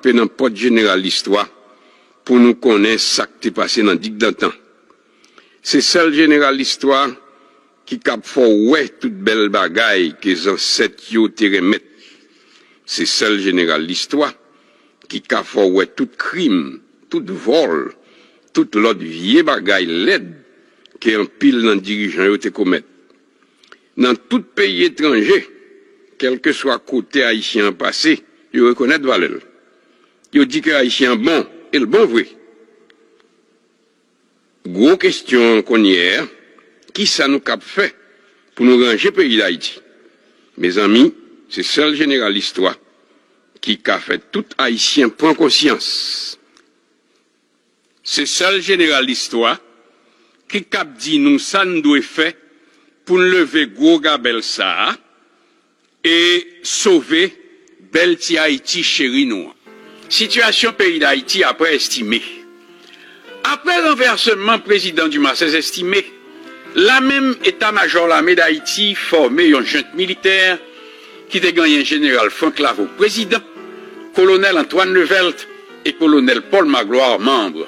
camper dans le porte général l'histoire pour nous connaître ce qui est passé dans le temps. C'est seul général l'histoire qui cap fait ouais toute belle bagaille que les ancêtres yo te remettent. C'est seul général l'histoire qui cap fait ouais tout crime, tout vol, toute l'autre vieille bagaille laide que un pile dans dirigeant yo te commettre. Dans tout pays étranger, quel que soit côté haïtien passé, yo reconnaît valeur. Yo dit que haïtien bon et le bon vrai. Gros question qu'on hier, qui ça nous cap fait pour nous ranger pays d'Haïti? Mes amis, c'est seul général l'histoire qui a fait tout haïtien prend conscience. C'est seul général l'histoire qui cap dit nous ça nous doit faire pour nous lever gros gabel ça et sauver bel ti Haïti chéri nous. Situation pays d'Haïti après estimée. Après renversement président du Massès estimé, la même état-major l'armée d'Haïti formé un junte militaire qui a gagné un général Franck Lavo président, colonel Antoine Levelt et colonel Paul Magloire membre.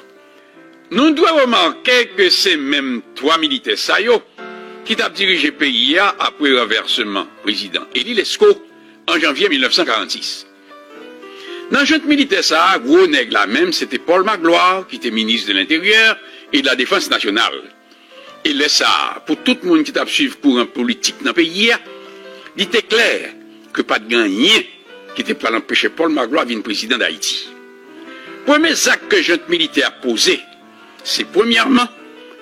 Nous devons remarquer que c'est même trois militaires saillots qui ont dirigé le pays après renversement président Élie Lescaut en janvier 1946. Dans le junte militaire, ça, gros nègre là même, c'était Paul Magloire, qui était ministre de l'Intérieur et de la Défense nationale. Et là, ça, pour tout le monde qui t'a suivi courant politique dans le pays, il était clair que pas de gagné qui était pas l'empêcher Paul Magloire de devenir président d'Haïti. Premier acte que le junte militaire a posé, c'est premièrement,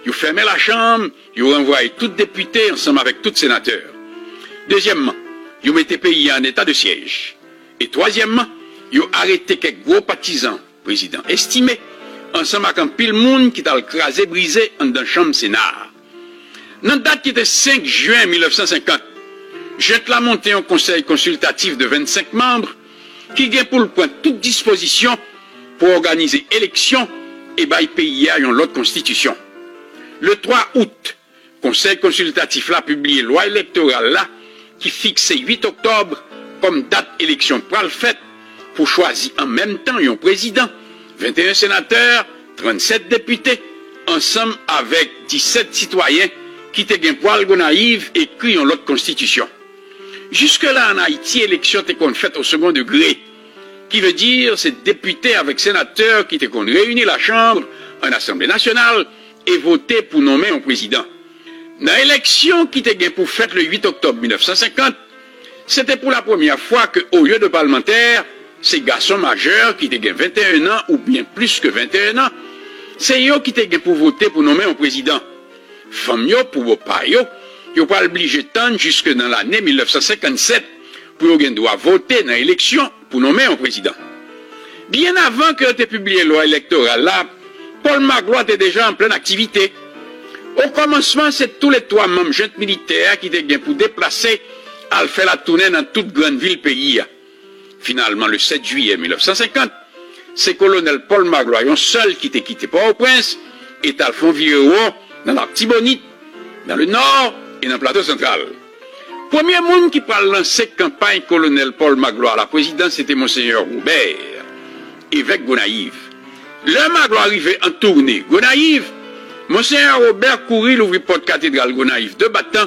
il fermait la chambre, il renvoyait tout député ensemble avec tout sénateur. Deuxièmement, il mettait le pays en état de siège. Et troisièmement, ils ont arrêté quelques gros partisans, président estimé, ensemble avec un pile monde qui t'a écrasé, brisé dans la chambre Sénat. Dans la date qui était 5 juin 1950, je l'ai monté un conseil consultatif de 25 membres qui a pour le point toute disposition pour organiser élection et bail pays à une autre constitution. Le 3 août, conseil consultatif là publié loi électorale là qui fixait 8 octobre comme date élection pour le fait pour choisir en même temps un président, 21 sénateurs, 37 députés, ensemble avec 17 citoyens qui étaient poil naïf et écrit en l'autre constitution. Jusque-là, en Haïti, l'élection était faite au second degré, qui veut dire c'est députés avec sénateurs qui étaient réunis la Chambre en Assemblée nationale et voter pour nommer un président. Dans l'élection qui était pour fête le 8 octobre 1950, c'était pour la première fois qu'au lieu de parlementaires, ces garçons majeurs qui étaient 21 ans ou bien plus que 21 ans, c'est eux qui étaient pour voter pour nommer un président. Femmes pour vos pas, ils pas obligé de tendre jusque dans l'année 1957 pour qu'ils doivent voter dans l'élection pour nommer un président. Bien avant que tu aies publié la loi électorale là, Paul Magloire était déjà en pleine activité. Au commencement, c'est tous les trois membres junte militaires qui étaient pour déplacer à faire la tournée dans toute grande ville pays. Finalement, le 7 juillet 1950, c'est colonel Paul Magloire, un seul qui était quitté Port-au-Prince, et Alphonse Villereau dans la Tibonite, dans le nord et dans le plateau central. Premier monde qui parle lancer campagne colonel Paul Magloire à la présidence, c'était Monseigneur Robert, évêque Gonaïve. Le Magloire arrivait en tournée Gonaïve, Monseigneur Robert courit l'ouvrir porte cathédrale Gonaïve de battant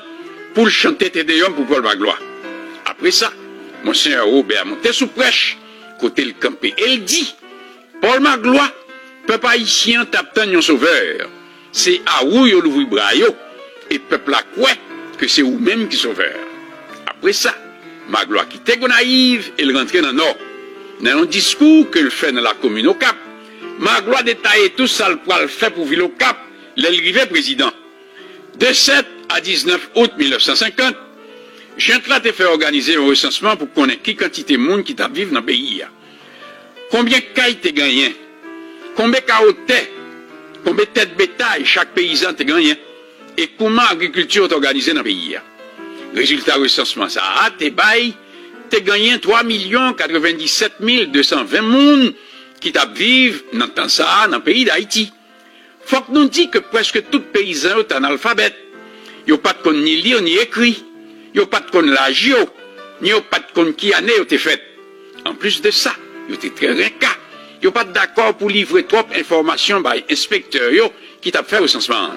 pour le chanter Tédéum pour Paul Magloire. Après ça, Monseigneur Robert montait sous prêche, côté le campé. Elle dit, Paul Magloire, peuple haïtien t'attend un sauveur. C'est à où yon l'ouvri brayo, et peuple à quoi que c'est vous-même qui sauveur. Après ça, Magloire quittait Gonaïve et il rentrait dans le nord. Dans un discours que le fait dans la commune au Cap, Magloire détaillait tout ça le fait pour vivre au Cap, l'arrivée président. De 7 à 19 août 1950, Jean-Claude a fait organiser un recensement pour connaître qui quantité de monde qui t'a vivre dans le pays. Combien de cailles t'es gagné? Combien de carottes? Combien de têtes bétail chaque paysan t'es gagné? Et comment l'agriculture est organisée dans le pays? Résultat recensement, ça a t'es bail, t'es gagné 3 97 220 monde qui t'a vivre dans le temps ça dans le pays d'Haïti. Faut que nous dit que presque tout paysan est analphabète. Ils n'ont pas de ni lire ni écrit. Ils n'ont pas de l'agio, ni pas de qui année ont été faites. En plus de ça, ils étaient très rincats. yo pas d'accord pour livrer trop d'informations par inspecteur yo qui t'a fait recensement.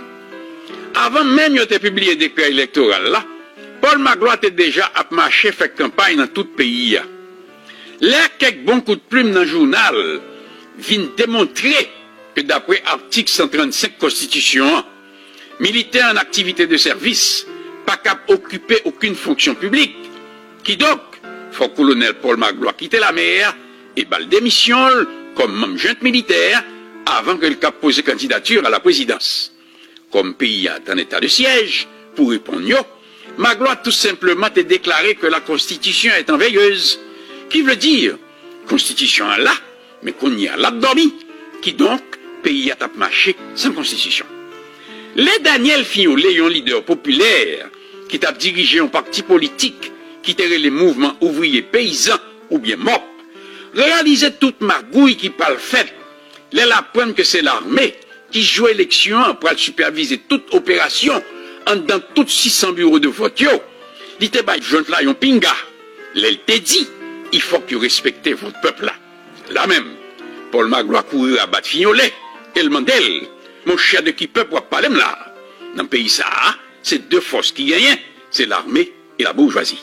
Avant même yo te publié décret électoral là, Paul Magloire était déjà à marcher fait campagne dans tout le pays. Là, quelques bons coups de plume dans le journal viennent démontrer que d'après article 135 Constitution, militaire en activité de service, pas capable d'occuper aucune fonction publique, qui donc, faut colonel Paul Magloire quitter la mer et balle démission comme membre junte militaire avant que le cap pose candidature à la présidence. Comme pays est en état de siège, pour répondre, Magloire tout simplement a déclaré que la Constitution est en veilleuse, qui veut dire, Constitution est là, mais qu'on y a là-dormi, qui donc, pays a marché sans Constitution. Les Daniel Fiolet, un leader populaire, qui t'a dirigé un parti politique, qui t'irait les mouvements ouvriers paysans, ou bien MOP, réalisait toute margouille qui parle fait, les apprennent que c'est l'armée qui joue élection pour superviser toute opération dans toutes 600 bureaux de vote. Il te bat joint là yon pinga. L'elle te dit, il faut que vous respectez votre peuple là. Là même, Paul Magloire courir à battre Fignolet, et le Mandel, mon cher de qui peuple va parler là. Dans le pays ça, c'est deux forces qui gagnent, c'est l'armée et la bourgeoisie.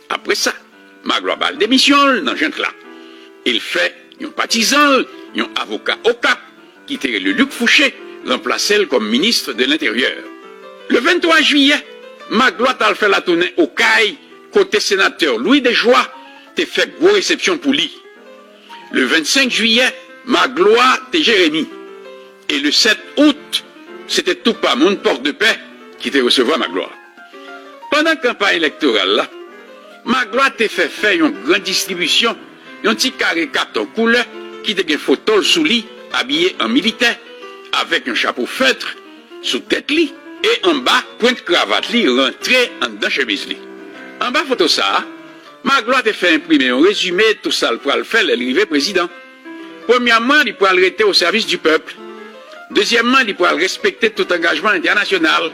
Après ça, Magloire bat démission dans joint là. Il fait un partisan, un avocat au cap, qui était le Luc Fouché, remplacé comme ministre de l'Intérieur. Le 23 juillet, Magloire a fait la tournée au CAI, côté sénateur Louis Desjoie, a fait gros réception pour lui. Le 25 juillet, Magloire et Jérémy. Et le 7 août, c'était tout pas mon porte de paix qui était recevoir Magloire. Pendant la campagne électorale, là, Magloire a fait faire une grande distribution, un petit carré carton couleur qui était une photo sous lit, habillé en militaire, avec un chapeau feutre sous tête lit, et en bas, pointe cravate li, rentré en dedans chemise li. En bas photo ça, Magloire a fait imprimer un résumé, tout ça pour le faire, l'arrivée président. Premièrement, il pourra le rester au service du peuple. Deuxièmement, il pourra respecter tout engagement international.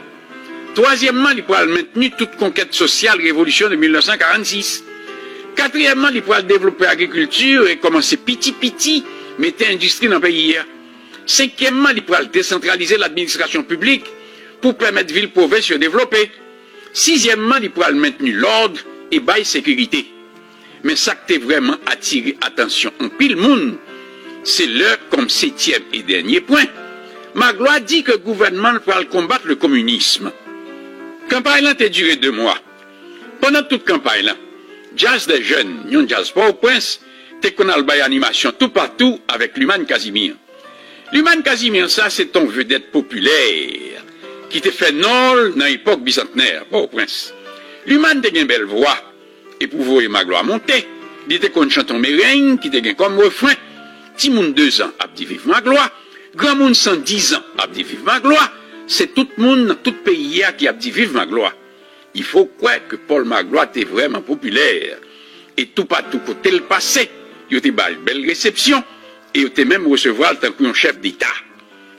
Troisièmement, il pourra maintenir toute conquête sociale, révolution de 1946. Quatrièmement, il pourra développer l'agriculture et commencer petit, mettre industrie dans le pays. Cinquièmement, il pourra décentraliser l'administration publique pour permettre ville-province de se développer. Sixièmement, il pourra maintenir l'ordre et bail sécurité. Mais ça qui a vraiment attiré attention en pile monde, c'est l'heure comme septième et dernier point. Magloire dit que le gouvernement pourra combattre le communisme. Campagne là a duré 2 mois. Pendant toute campagne là, jazz des jeunes, yon jazz pas au prince, t'es qu'on a le bail animation tout partout avec Luman Casimir. Luman Casimir, ça c'est ton vedette populaire, qui te fait nol dans l'époque bicentenaire, pas au prince. Luman te une belle voix, et pour voir Magloire monter, il était qu'on chante un merengue, qui te gagne comme refrain, petit monde 2 ans, a dit vive Magloire, grand monde 110 ans, a dit vive Magloire, c'est tout le monde dans tout le pays qui a dit vive Magloire. Il faut croire que Paul Magloire était vraiment populaire. Et tout partout côté le passé, il était une belle réception et il était même recevoir en tant qu'un chef d'État.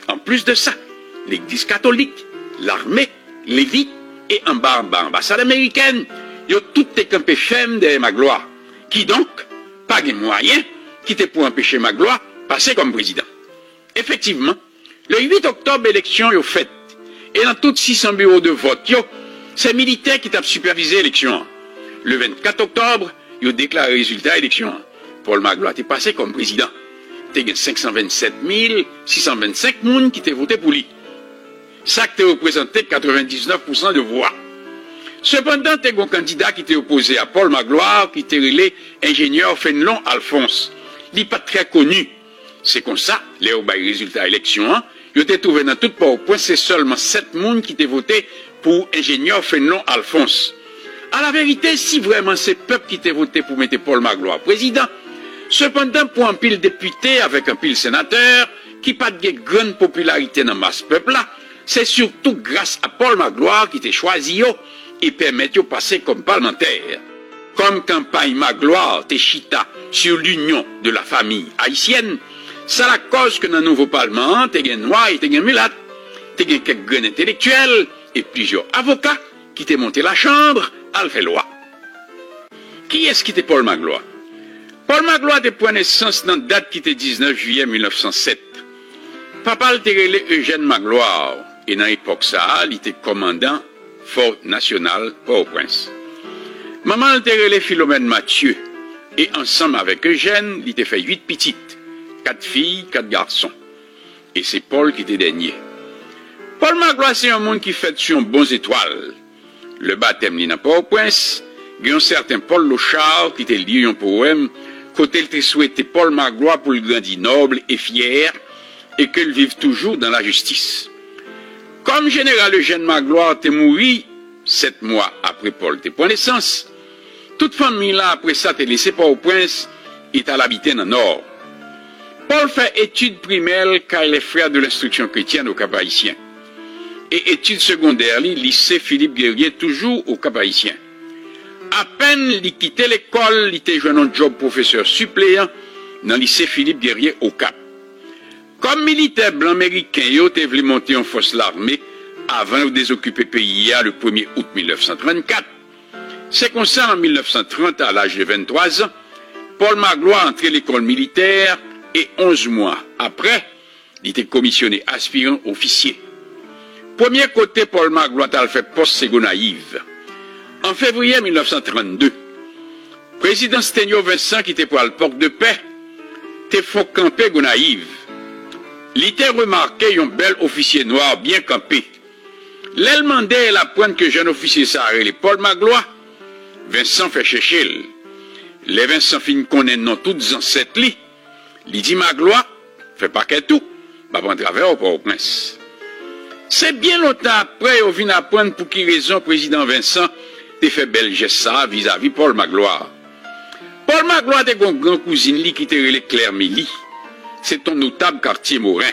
En plus de ça, l'Église catholique, l'armée, l'élite et en bas l'ambassade américaine, ils ont tout été campé ferme derrière Magloire. Qui donc, pas de moyens, qui était pour empêcher Magloire passer comme président. Effectivement, le 8 octobre, l'élection est faite. Et dans tous 600 bureaux de vote, c'est militaire qui t'a supervisé l'élection. Le 24 octobre, il a déclaré le résultat de l'élection. Paul Magloire est passé comme président. Il y a 527 625 personnes qui ont voté pour lui. Ça qui a représenté 99% de voix. Cependant, il y a un candidat qui était opposé à Paul Magloire, qui était relé ingénieur Fénelon Alphonse. Il n'est pas très connu. C'est comme ça, les résultats de l'élection, il était trouvé dans tout Port-au-Prince, c'est seulement 7 personnes qui étaient votés pour ingénieur Fénelon Alphonse. À la vérité, si vraiment c'est le peuple qui était voté pour mettre Paul Magloire président, cependant pour un pile député avec un pile sénateur, qui pas de grande popularité dans masse peuple là, c'est surtout grâce à Paul Magloire qui était choisi et permet de passer comme parlementaire. Comme campagne Magloire te chita sur l'union de la famille haïtienne, c'est la cause que dans le nouveau parlement, t'es un noir et t'es un mulâtre, t'es quelques grands intellectuels et plusieurs avocats qui t'ont monté la chambre à le faire loi. Qui est-ce qui était Paul Magloire? Paul Magloire te prend naissance dans date qui était 19 juillet 1907. Papa te relé Eugène Magloire et dans l'époque ça, il était commandant Fort National Port-au-Prince. Maman te relé Philomène Mathieu et ensemble avec Eugène, il te fait 8 petites, 4 filles, 4 garçons. Et c'est Paul qui était dernier. Paul Magloire c'est un monde qui fait sur bons étoiles. Le baptême il n'a pas au prince. Il y a un certain Paul Lochard qui était lié un poème côté il te souhaité Paul Magloire pour le grandir noble et fier et qu'il vive toujours dans la justice. Comme général Eugène Magloire t'est mouru 7 mois après Paul t'est point naissance, toute famille là après ça t'est laissé pas au prince et t'as l'habité dans le nord. Paul fait études primaires car il est frère de l'instruction chrétienne au Cap-Haïtien. Et études secondaires, lycée Philippe Guerrier, toujours au Cap-Haïtien. À peine il quittait l'école, il était joué un job professeur suppléant dans le lycée Philippe Guerrier au Cap. Comme militaire blanc américain, il a voulu monter en force l'armée avant de désoccuper le pays le 1er août 1934. C'est comme ça en 1930, à l'âge de 23 ans, Paul Magloire entré à l'école militaire et 11 mois après, il était commissionné aspirant officier. Premier côté, Paul Magloire a fait poste Gonaïve. En février 1932, président Sténio Vincent, qui était pour le port de paix, était fait camper Gonaïve. Il était remarqué un bel officier noir bien campé. L'aile mandait la pointe que jeune officier s'arrêtait Paul Magloire. Vincent fait chercher. Les Vincent fin connaît non toutes ancêtres li. Il dit Magloire, fait pas qu'à tout, va prendre travers au Port-au-Prince. C'est bien longtemps après, on vient apprendre pour qui raison président Vincent te fait bel geste ça vis-à-vis Paul Magloire. Paul Magloire était une grande cousine li qui était relé Claire Mélie. C'est un notable quartier Morin.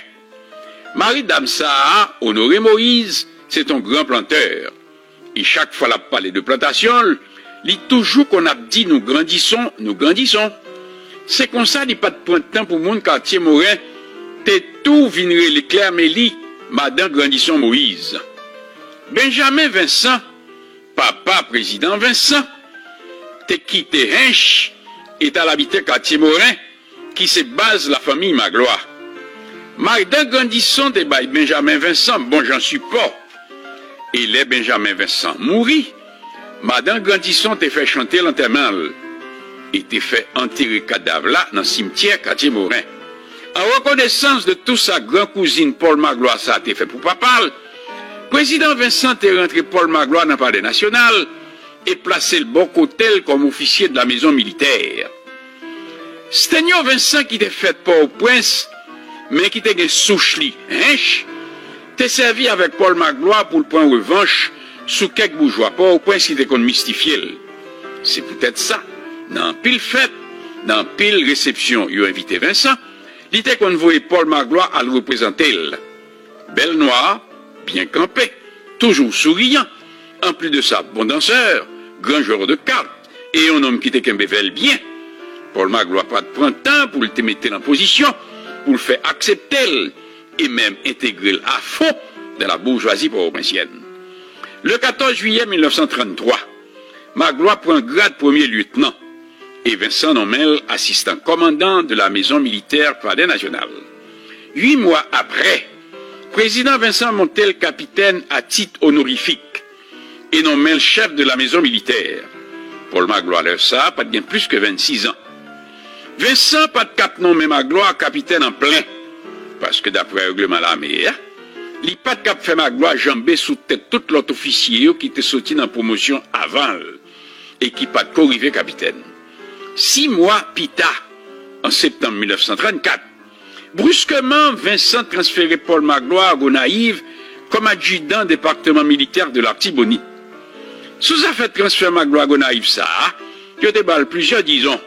Marie Damsa, Honoré Moïse, c'est un grand planteur. Et chaque fois la parler de plantation, il toujours qu'on a dit nous grandissons, nous grandissons. C'est comme ça, il n'y a pas de point de temps pour mon quartier Morin, t'es tout viendrait les Claire Mélie, Madame Grandisson Moïse. Benjamin Vincent, papa président Vincent, t'es quitté Hinch et t'as l'habité quartier Morin, qui se base la famille Magloire. Madame Grandisson t'es by Benjamin Vincent, bon j'en suis pas. Et les Benjamin Vincent mourit. Madame Grandisson t'es fait chanter l'enterrement et t'es fait enterrer cadavre là dans le cimetière quartier Morin. En reconnaissance de tout sa grand-cousine Paul Magloire, ça a été fait pour papa. Président Vincent est rentré Paul Magloire dans le palais national et placé le bon côté comme officier de la maison militaire. Sténio Vincent qui était fait pas au prince, mais qui était des souchli, hein, t'es servi avec Paul Magloire pour le prendre revanche sous quelques bourgeois, pas au prince qui était qu'on mystifié. C'est peut-être ça. Dans pile fête, dans pile réception, il a invité Vincent. Il était qu'on voyait Paul Magloire à le représenter. Belle noire, bien campé, toujours souriant. En plus de ça, bon danseur, grand joueur de cartes, et un homme qui était qu'un bével bien. Paul Magloire pas de prendre temps pour le mettre en position, pour le faire accepter, et même intégrer à fond dans la bourgeoisie port-au-prinsienne. Le 14 juillet 1933, Magloire prend grade premier lieutenant. Et Vincent nommé assistant commandant de la maison militaire Palais National. 8 mois après, président Vincent montait le capitaine à titre honorifique et nommé le chef de la maison militaire. Paul Magloire leur ça, pas de bien plus que 26 ans. Vincent, pas de cap nommé Magloire capitaine en plein, parce que d'après le règlement de l'armée, il pas de cap fait Magloire jambé sous tête tout l'autre officier qui était sorti dans la promotion avant et qui pas de corrivé capitaine. 6 mois plus tard, en septembre 1934, brusquement, Vincent transférait Paul Magloire à Gonaïve comme adjudant département militaire de l'Artibonite. Sous a fait transfert Magloire à Gonaïve, ça, il y a plusieurs, disons,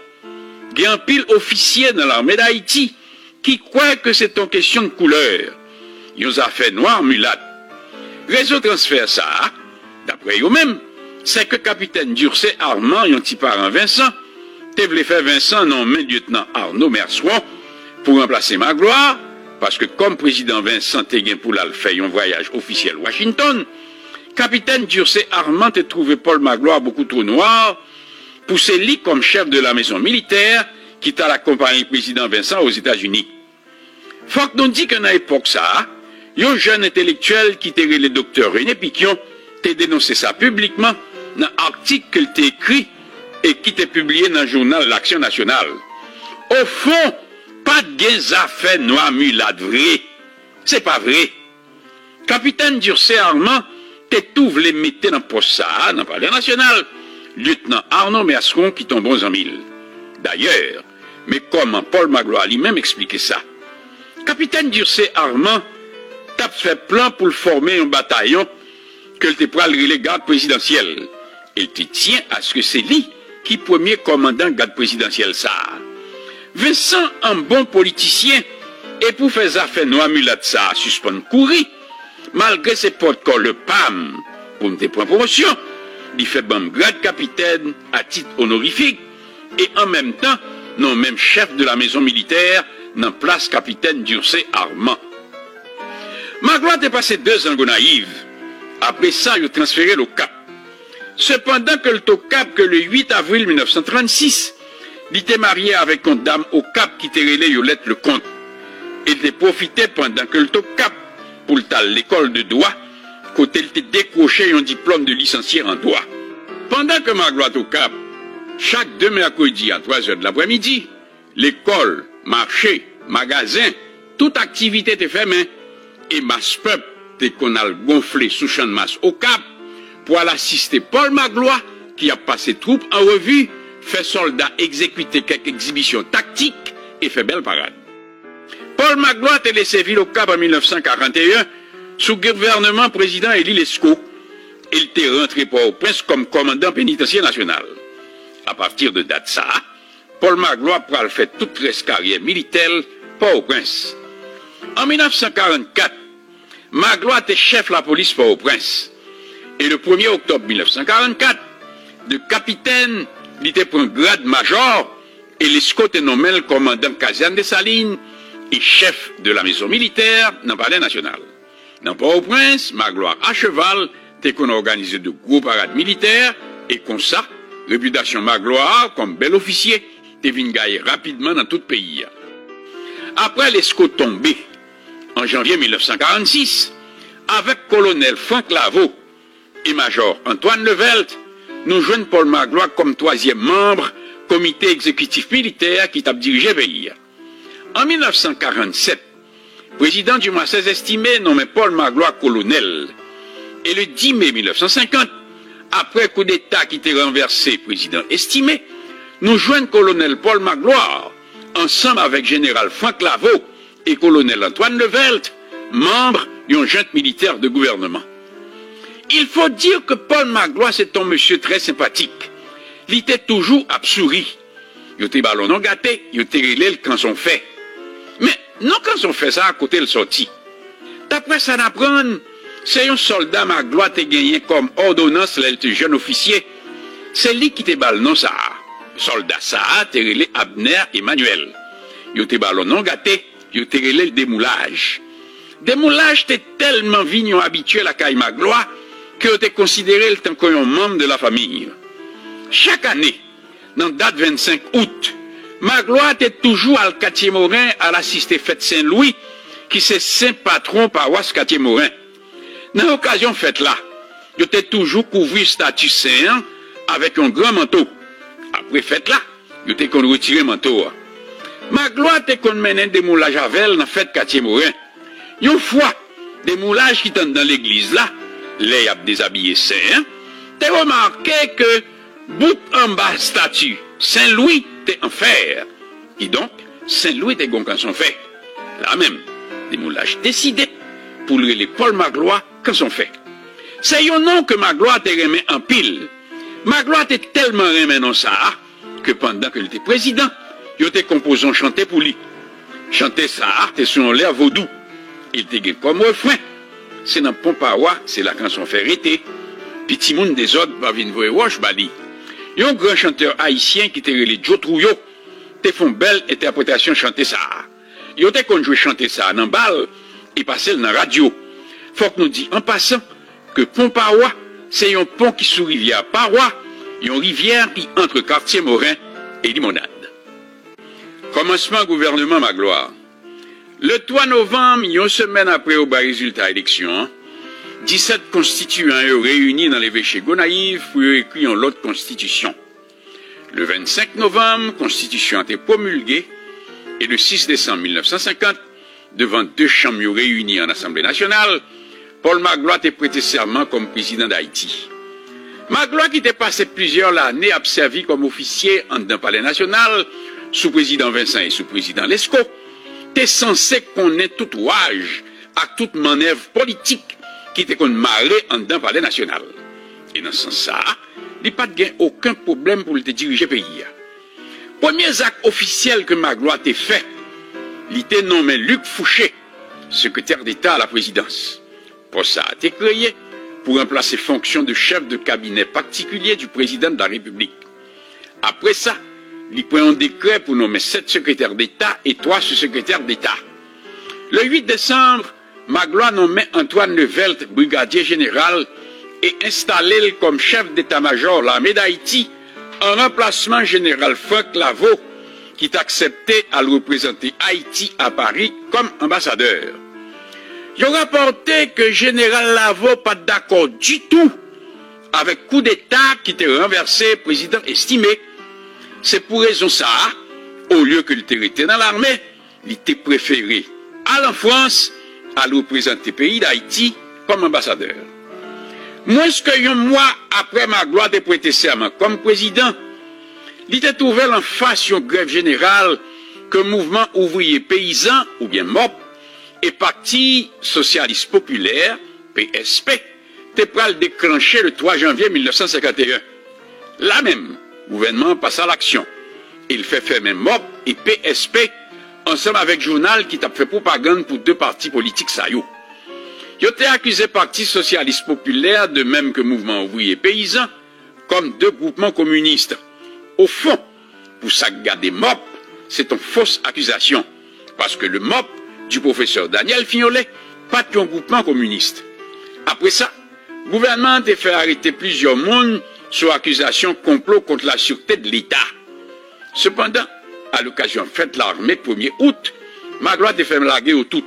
il y a un pile officier dans l'armée d'Haïti qui croit que c'est en question de couleur. Ils ont fait noir mulâtre. Réseau transfert, ça, d'après eux-mêmes, c'est que capitaine Durcé Armand, un petit parent Vincent, te voulait faire Vincent nommé lieutenant Arnaud Mersoin pour remplacer Magloire, parce que comme président Vincent te gain pour le faire un voyage officiel Washington, capitaine Durcé Armand te trouvé Paul Magloire beaucoup trop noir, poussé lui comme chef de la maison militaire qui t'a accompagné le président Vincent aux États-Unis. Faut que nous dit que dans l'époque ça, un jeune intellectuel qui était le docteur René Piquion t'a dénoncé ça publiquement dans un article qu'il t'a écrit et qui t'a publié dans le journal L'Action Nationale. Au fond, pas de gains à faire noir mulâtre vrai. C'est pas vrai. Capitaine Durcé Armand, t'es tout voulu mettre dans le poste ça, dans le palais national. Lieutenant Arnaud Merceron qui tombe en mille. D'ailleurs, mais comment Paul Magloire lui-même expliquait ça? Capitaine Durcé Armand t'a fait plan pour former un bataillon que le pral relais garde présidentielle. Il te tient à ce que c'est lui qui premier commandant garde présidentielle ça. Vincent, un bon politicien, et pour faire affaire noir mulâtre ça, suspendre courir, malgré ses porte-corps le PAM, pour me prendre promotion, il fait bon grade capitaine à titre honorifique, et en même temps, non même chef de la maison militaire, dans place capitaine Durcé Armand. Magloire est passé 2 ans naïve. Après ça, il a transféré au Cap. Cependant que le Cap, que le 8 avril 1936, il était marié avec une dame au Cap qui était relé Yolette le Comte. Il était profité pendant que le Cap, pour l'école de droit, côté il était décroché un diplôme de licencié en droit. Pendant que Magloire au Cap, chaque 2 mercredis à 3 heures de l'après-midi, l'école, marché, magasin, toute activité était fermée. Et masse peuple était qu'on a gonflé sous champ de masse au Cap pour aller assister Paul Magloire qui a passé troupe en revue, fait soldat exécuter quelques exhibitions tactiques et fait belle parade. Paul Magloire était laissé ville au Cap en 1941 sous gouvernement président Élie Lescaut. Il était rentré Port-au-Prince comme commandant pénitentiaire national. À partir de date ça, Paul Magloire a fait toute reste carrière militaire Port-au-Prince. En 1944, Magloire était chef de la police Port-au-Prince. Et le 1er octobre 1944, de capitaine, il était pour un grade major et Lescaut était nommé commandant caserne des Salines et chef de la maison militaire dans le palais national. Dans Port-au-Prince, Magloire à cheval, était qu'on a organisé de gros parades militaires et comme ça, réputation Magloire comme bel officier, devine gagner rapidement dans tout le pays. Après Lescaut tombé, en janvier 1946, avec colonel Franck Lavaux et major Antoine Levelt, nous joignons Paul Magloire comme 3e membre comité exécutif militaire qui t'a dirigé le pays. En 1947, président du Massès estimé nommé Paul Magloire colonel. Et le 10 mai 1950, après coup d'État qui était renversé président estimé, nous joignons colonel Paul Magloire, ensemble avec général Franck Lavaux et colonel Antoine Levelt, membre d'un junte militaire de gouvernement. Il faut dire que Paul Magloire, c'est un monsieur très sympathique. Il était toujours absouri. Il était ballon non gâté, il était relé quand son fait. Mais non quand on fait ça à côté le sorti. D'après ça d'apprendre, c'est un soldat Magloire qui a gagné comme ordonnance le jeune officier. C'est lui qui était ballon ça. Soldat ça, t'es relé Abner Emmanuel. Il était ballon non gâté, il était relé le démoulage. Démoulage était tellement vignon habituel à Caille Magloire que était considéré comme un membre de la famille. Chaque année, dans la date 25 août, Magloire était toujours à Cartier-Morin à l'assister fête Saint-Louis, qui c'est saint patron paroisse Cartier-Morin. Dans l'occasion fête là, il était toujours couvert statue saint avec un grand manteau. Après fête là, il était qu'on retirait manteau. Magloire était qu'on menait des moulages avec elle dans fête Cartier-Morin. Une fois, des moulages qui étaient dans l'église là, les a déshabillés saint, t'as remarqué que bout en bas statue Saint-Louis était en fer. Et donc, Saint-Louis était gon quand son fait. Là même, des moulages décidés pour les Paul Magloire quand son fait. C'est un nom que Magloire te remet en pile. Magloire était tellement remet dans ça que pendant qu'il était président, il était composé un chanté pour lui. Chanter ça, t'es sur un l'air vaudou. Il était comme refrain. C'est dans Pompawa, c'est la chanson fait arrêter. Petit monde des autres va venir voir Roche Bali. Il y a un grand chanteur haïtien qui était relé Joe Trouillot. Te font belle interprétation chanter ça. Il était qu'on jouait chanter ça dans balle et passer dans la radio. Faut que nous dit en passant que Pompawa, c'est un pont qui sous rivière Parois, une rivière qui entre Cartier-Morin et Limonade. Commencement gouvernement Magloire. Le 3 novembre, une semaine après au bas résultat élection, 17 constituants réunis dans l'évêché Gonaïve pour écrire l'autre constitution. Le 25 novembre, constitution a été promulguée et le 6 décembre 1950, devant deux chambres réunies en Assemblée nationale, Paul Magloire a prêté serment comme président d'Haïti. Magloire qui était passé plusieurs années a servi comme officier en d'un palais national, sous président Vincent et sous président Lescaut, t'es censé connaître tout ouage à toute manœuvre politique qui était qu'on marrait en d'un palais national. Et dans ce sens-là, il n'y a pas aucun problème pour le diriger le pays. Premier acte officiel que Magloire a fait, il était nommé Luc Fouché, secrétaire d'État à la présidence. Pour ça, a été créé pour remplacer fonction de chef de cabinet particulier du président de la République. Après ça, il prend un décret pour nommer 7 secrétaires d'État et 3 sous-secrétaires d'État. Le 8 décembre, Magloire nommait Antoine Levelt, brigadier général, et installé comme chef d'état-major l'armée d'Haïti en remplacement général Franck Lavaux, qui accepté à le représenter Haïti à Paris comme ambassadeur. Il a rapporté que général Lavaux pas d'accord du tout avec coup d'État qui était renversé, président estimé. C'est pour raison ça, au lieu que le était dans l'armée, il était préféré à la France à le représenter le pays d'Haïti comme ambassadeur. Moins que un mois après Magloire de prêter serment comme président, il était ouvert en face d'une grève générale que mouvement ouvrier paysan, ou bien MOP, et Parti socialiste populaire, PSP, était prêt à le déclencher le 3 janvier 1951. Là même, le gouvernement passe à l'action. Il fait fermer MOP et PSP ensemble avec Journal qui t'a fait propagande pour deux partis politiques saillants. Il a été accusé Parti socialiste populaire, de même que mouvement ouvrier paysan, comme deux groupements communistes. Au fond, pour ça garder MOP, c'est une fausse accusation, parce que le MOP du professeur Daniel Fignolet, pas de groupement communiste. Après ça, le gouvernement a fait arrêter plusieurs mondes sur accusation complot contre la sûreté de l'État. Cependant, à l'occasion fête l'armée 1er août, Magloire a fait larguer au tout.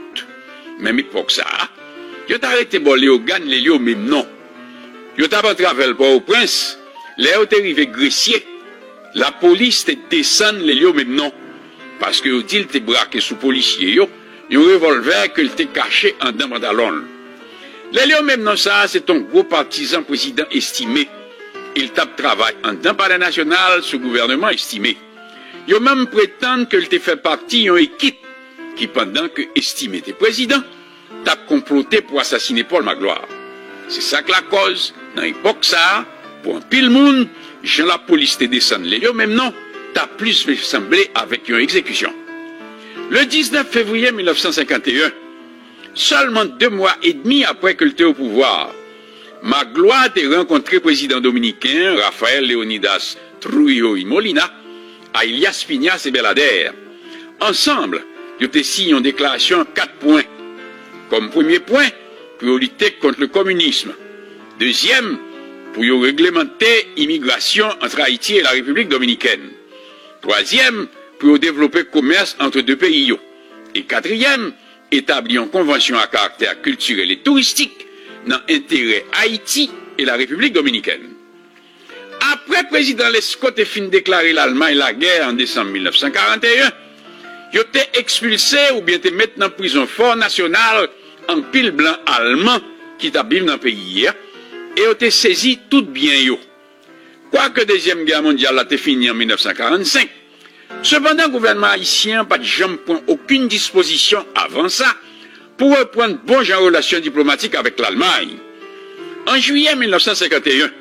Même époque ça, il a arrêté Léo Gagne les lieux au même nom. Il a pas traversé au prince, Léo est arrivé Gressier. La police te descend les lieux au même nom. Parce que il était braqué sous policier, un revolver qu'il était caché en d'un pantalon. Les lieux au même nom ça, c'est un gros partisan président estimé. Il tape travail en d'un palais national sous gouvernement estimé. Il même prétend qu'il était fait partie d'une équipe qui, pendant que estimé était président, tape comploté pour assassiner Paul Magloire. C'est ça que la cause, dans l'époque ça, pour un pile monde, Jean la police te descend les lieux, même non, t'as plus semblé avec une exécution. Le 19 février 1951, seulement 2 mois et demi après que était au pouvoir, Magloire a rencontré le président dominicain Rafael Leonidas Trujillo y Molina à Ilias Piñas et Belader. Ensemble, ils ont signé une déclaration en 4 points. Comme premier point, pour lutter contre le communisme. Deuxième, pour réglementer l'immigration entre Haïti et la République dominicaine. Troisième, pour développer le commerce entre deux pays. Et quatrième, établir une convention à caractère culturel et touristique dans l'intérêt Haïti et la République dominicaine. Après le président Lescaut a fini de déclarer l'Allemagne la guerre en décembre 1941, il a été expulsé ou bien été mis dans la prison Fort National en pile blanc allemand qui t'habille dans le pays et a été saisi tout bien yo. Quoique la Deuxième Guerre mondiale a été finie en 1945, cependant le gouvernement haïtien n'a pas jamais pris aucune disposition avant ça pour reprendre bon genre de relations diplomatiques avec l'Allemagne. En juillet 1951,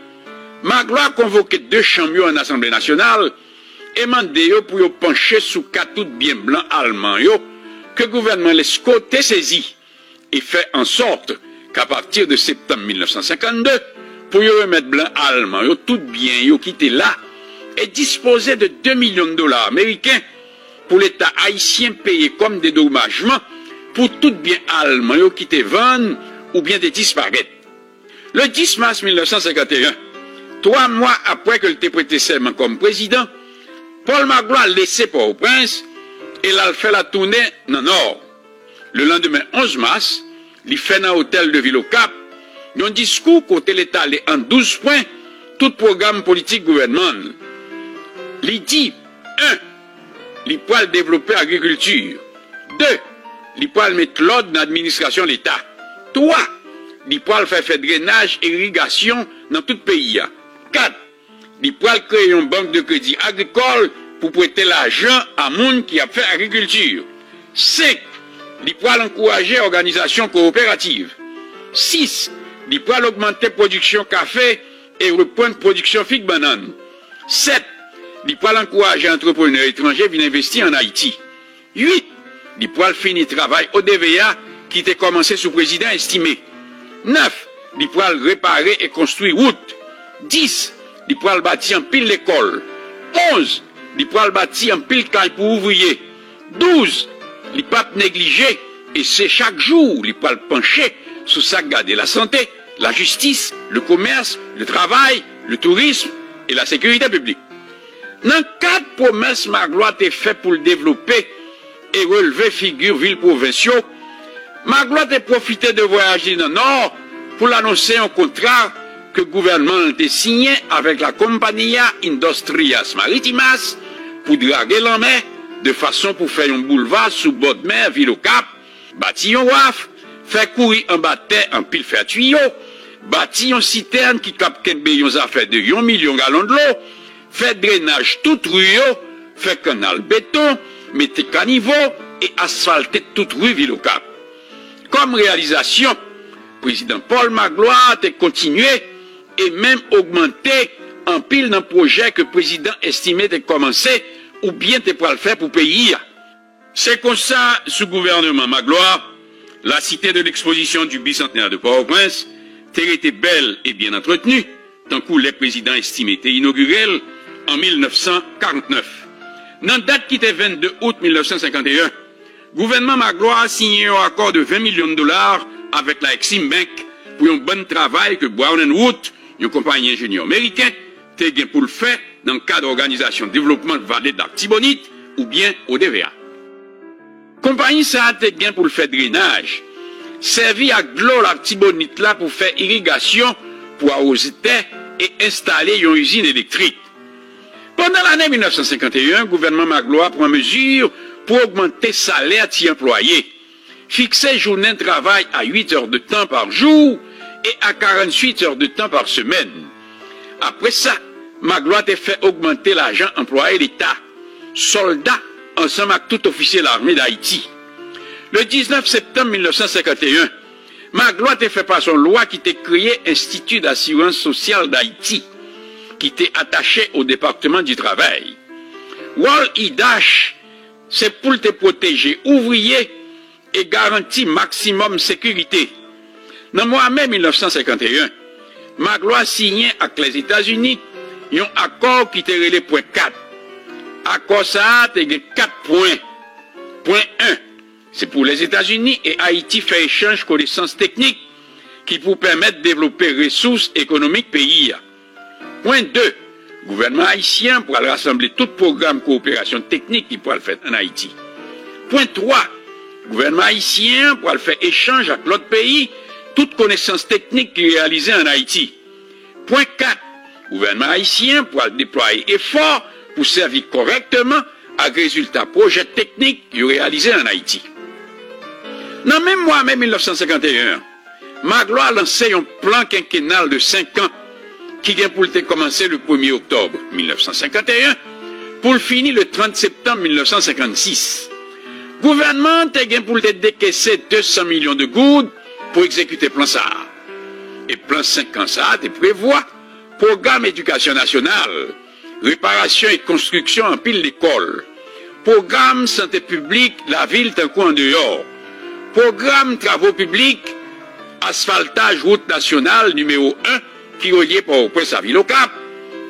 Magloire a convoqué 2 chambres en Assemblée nationale et mandé pour pencher sous 4 tout bien blanc allemand que le gouvernement Lescaut a saisi et fait en sorte qu'à partir de septembre 1952, pour remettre blanc allemand tout bien qui était là et disposer de 2 millions de dollars américains pour l'État haïtien payé comme dédommagement pour tout bien allemand qui était vendu ou bien des disparaître. Le 10 mars 1951, 3 mois après que il était prêté serment comme président, Paul Magloire laissé Port-au-Prince et là, il fait la tournée dans le nord. Le lendemain 11 mars, il fait dans l'hôtel de Ville au Cap, un discours côté l'État en 12 points, tout programme politique gouvernement. Il dit, 1, il peut développer l'agriculture. 2, il peut mettre l'ordre dans l'administration de l'État. 3, il peut faire drainage et irrigation dans tout le pays. 4, il peut créer une banque de crédit agricole pour prêter l'argent à monde qui a fait agriculture. 5, il peut encourager l'organisation coopérative. 6, il peut augmenter la production café et reprendre la production figue banane. 7, il peut encourager les entrepreneurs étrangers à venir investir en Haïti. 8, il peut finir le travail au DVA qui était commencé sous président estimé. 9, il peut réparer et construire route. 10, il peut bâtir en pile l'école. 11, il peut bâtir en pile caille pour ouvriers. 12, il peut négliger et c'est chaque jour il peut pencher sur ça garder la santé, la justice, le commerce, le travail, le tourisme et la sécurité publique. Dans 4 promesses, Magloire est fait pour le développer et relever figure ville provinciaux. Magloire est profité de voyager dans le Nord pour l'annoncer un contrat que le gouvernement a signé avec la Compagnia Industrias Maritimas pour draguer la mer de façon pour faire un boulevard sous bord de mer, Ville au Cap, bâtir un waf, faire courir un bâtiment en pile fer tuyau, bâtir une citerne qui capte des affaires de 1 million de gallons de l'eau, faire drainage toute rue, faire canal béton, mettre caniveau et asphalter toute rue Ville au Cap. Comme réalisation, le président Paul Magloire a continué et même augmenté en pile d'un projet que le président estimait de commencer ou bien de le faire pour le pays. C'est comme ça, sous gouvernement Magloire, la cité de l'exposition du bicentenaire de Port-au-Prince a été belle et bien entretenue, tant que les présidents estimaient inauguré en 1949. Dans la date qui était 22 août 1951, le gouvernement Magloire a signé un accord de 20 millions de dollars avec la Exim Bank pour un bon travail que Brown & Wood, une compagnie ingénieur américain, a gagné pour le faire dans le cadre d'organisation de développement de vallée d'Artibonite ou bien au DVA. Compagnie ça a gagné pour le faire drainage, servi à glo l'Artibonite là pour faire irrigation, pour arroser et installer une usine électrique. Pendant l'année 1951, le gouvernement Magloire prend mesure pour augmenter le salaire des employés, fixer journée de travail à 8 heures de temps par jour et à 48 heures de temps par semaine. Après ça, Magloire a fait augmenter l'argent employé l'État, soldats ensemble avec tout officier de l'armée d'Haïti. Le 19 septembre 1951, Magloire a fait passer une loi qui a créé l'Institut d'assurance sociale d'Haïti, qui était attaché au département du travail. Wall IDASH, c'est pour te protéger ouvriers et garantir maximum sécurité. Dans le mois de mai 1951, Magloire signé avec les États-Unis un accord qui était relé point 4. Accord ça a 4 points. Point 1, c'est pour les États-Unis et Haïti fait échange de connaissances techniques qui pour permettre de développer les ressources économiques pays. Point 2, gouvernement haïtien pour rassembler tout programme de coopération technique qui pourra le faire en Haïti. Point 3, gouvernement haïtien pour faire échange avec l'autre pays toutes connaissances techniques qui réalisées en Haïti. Point 4, gouvernement haïtien pour déployer efforts pour servir correctement à résultats projets techniques réalisés en Haïti. Dans le même mois, mai 1951, Magloire a lancé un plan quinquennal de 5 ans qui vient pour commencer le 1er octobre 1951 pour le finir le 30 septembre 1956. Le gouvernement a gagné pour décaisser 200 millions de gouttes pour exécuter le plan ça. Et plan 5 ans ça prévoit programme éducation nationale, réparation et construction en pile d'école, programme santé publique, la ville tant qu'en dehors, programme travaux publics, asphaltage route nationale numéro 1 qui relie Port-au-Prince à Ville au Cap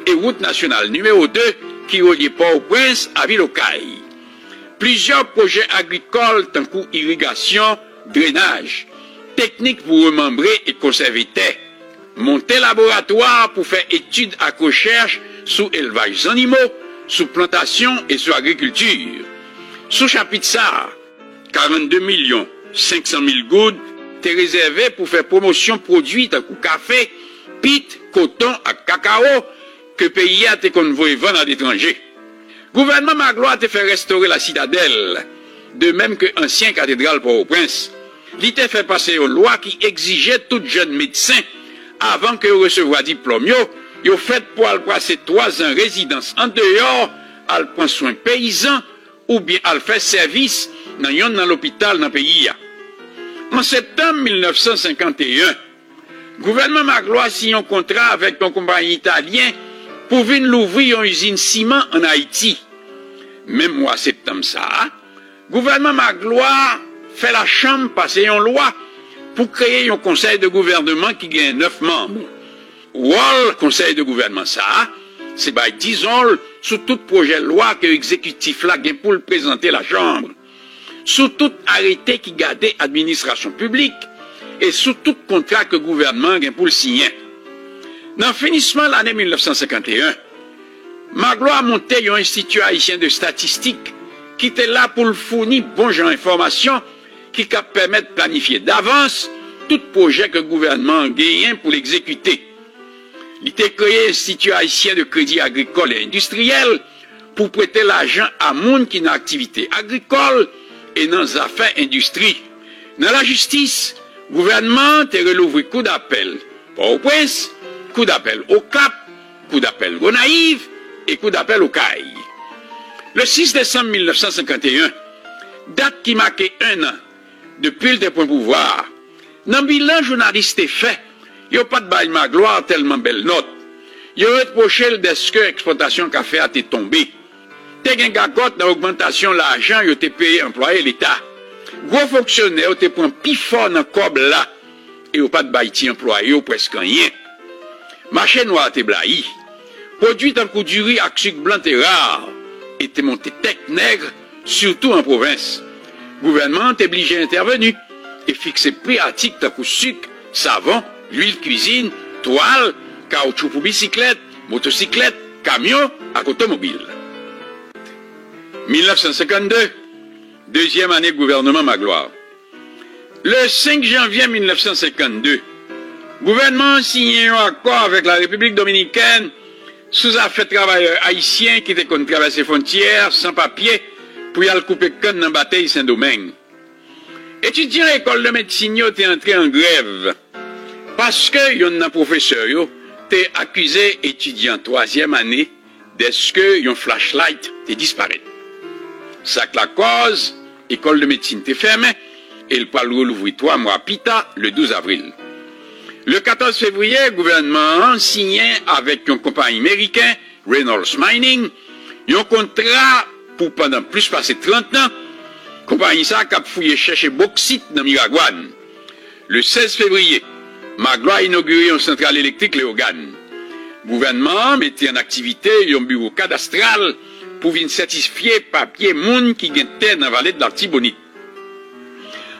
et route nationale numéro 2 qui relie Port-au-Prince à Ville au Caille. Plusieurs projets agricoles tant qu'irrigation, drainage, techniques pour remembrer et conserver terre, monter laboratoire pour faire études à recherche sous élevage animaux, sous plantation et sous agriculture, Sous chapitre ça, 42 500 000 gouttes étaient réservés pour faire promotion produits de café, pit, coton et cacao que le pays a été convoyé vendre à l'étranger. Le gouvernement Magloire a fait restaurer la citadelle, de même que l'ancienne cathédrale Port-au-Prince. Il a fait passer une loi qui exigeait tout jeune médecin, avant que recevoir diplôme, il a fait pour passer 3 ans en résidence en dehors, à prendre soin paysan, ou bien à faire service dans l'hôpital dans le pays. En septembre 1951, le gouvernement Magloire a signé un contrat avec une compagnie italienne pour venir l'ouvrir une usine ciment en Haïti. Même mois septembre ça, le gouvernement Magloire fait la chambre passer une loi pour créer un conseil de gouvernement qui gagne 9 membres. Le conseil de gouvernement ça, c'est disons sur tout projet de loi que l'exécutif là gagne pour le présenter la chambre, sur tout arrêté qui garde administration publique et sur tout contrat que le gouvernement gagne pour le signer. Dans le finissement de l'année 1951, Magloire a monté un institut haïtien de statistique qui était là pour le fournir bon genre d'informations qui permettent de planifier d'avance tout projet que le gouvernement gagne pour l'exécuter. Il a créé l'Institut haïtien de crédit agricole et industriel pour prêter l'argent à monde qui n'a activité agricole et dans les affaires industrie. Dans la justice, le gouvernement a relouvé coup d'appel Port-au-Prince, coup d'appel au Cap, coup d'appel au Naïve et coup d'appel au Caille. Le 6 décembre 1951, date qui marquait 1 an depuis le dépôt de pouvoir, dans le bilan journaliste fait, il n'y a pas de bail Magloire tellement belle note. Il a reproché le desk exploitation café a été tombé. T'es un gagote dans l'augmentation de l'argent, il a été payé employé l'État. Gros fonctionnaire, il a été pris plus fort dans le cob là, et il n'y a pas de bail employé, presque rien. Marché noir était blahi. Produit en coup du riz à sucre blanc et rare, était monté tête nègre, surtout en province. Le gouvernement est obligé d'intervenir et fixer prix articles de coup sucre, savon, huile cuisine, toile, caoutchouc pour bicyclette, motocyclette, camion, à automobile. 1952, deuxième année de gouvernement Magloire. Le 5 janvier 1952, le gouvernement a signé un accord avec la République dominicaine sous affaire travailleurs haïtiens qui étaient contre traverser frontières sans papier pour y aller couper canne dans la bataille Saint-Domingue. Étudiants à l'école de médecine étaient entrés en grève parce que y a un professeur était accusé étudiant 3e année d'est-ce que un flashlight était disparu. Ça que la cause, l'école de médecine était fermée et le poil rouvrir 3 mois plus tard, le 12 avril. Le 14 février, le gouvernement a signé avec une compagnie américaine, Reynolds Mining, un contrat pour pendant plus de 30 ans. Compagnie ça qui a fouillé chercher bauxite dans Miraguane. Le 16 février, Magloire a inauguré une centrale électrique Léogane. Le gouvernement mettait en activité un bureau cadastral pour venir certifier papier moun qui était dans la vallée de l'Artibonite.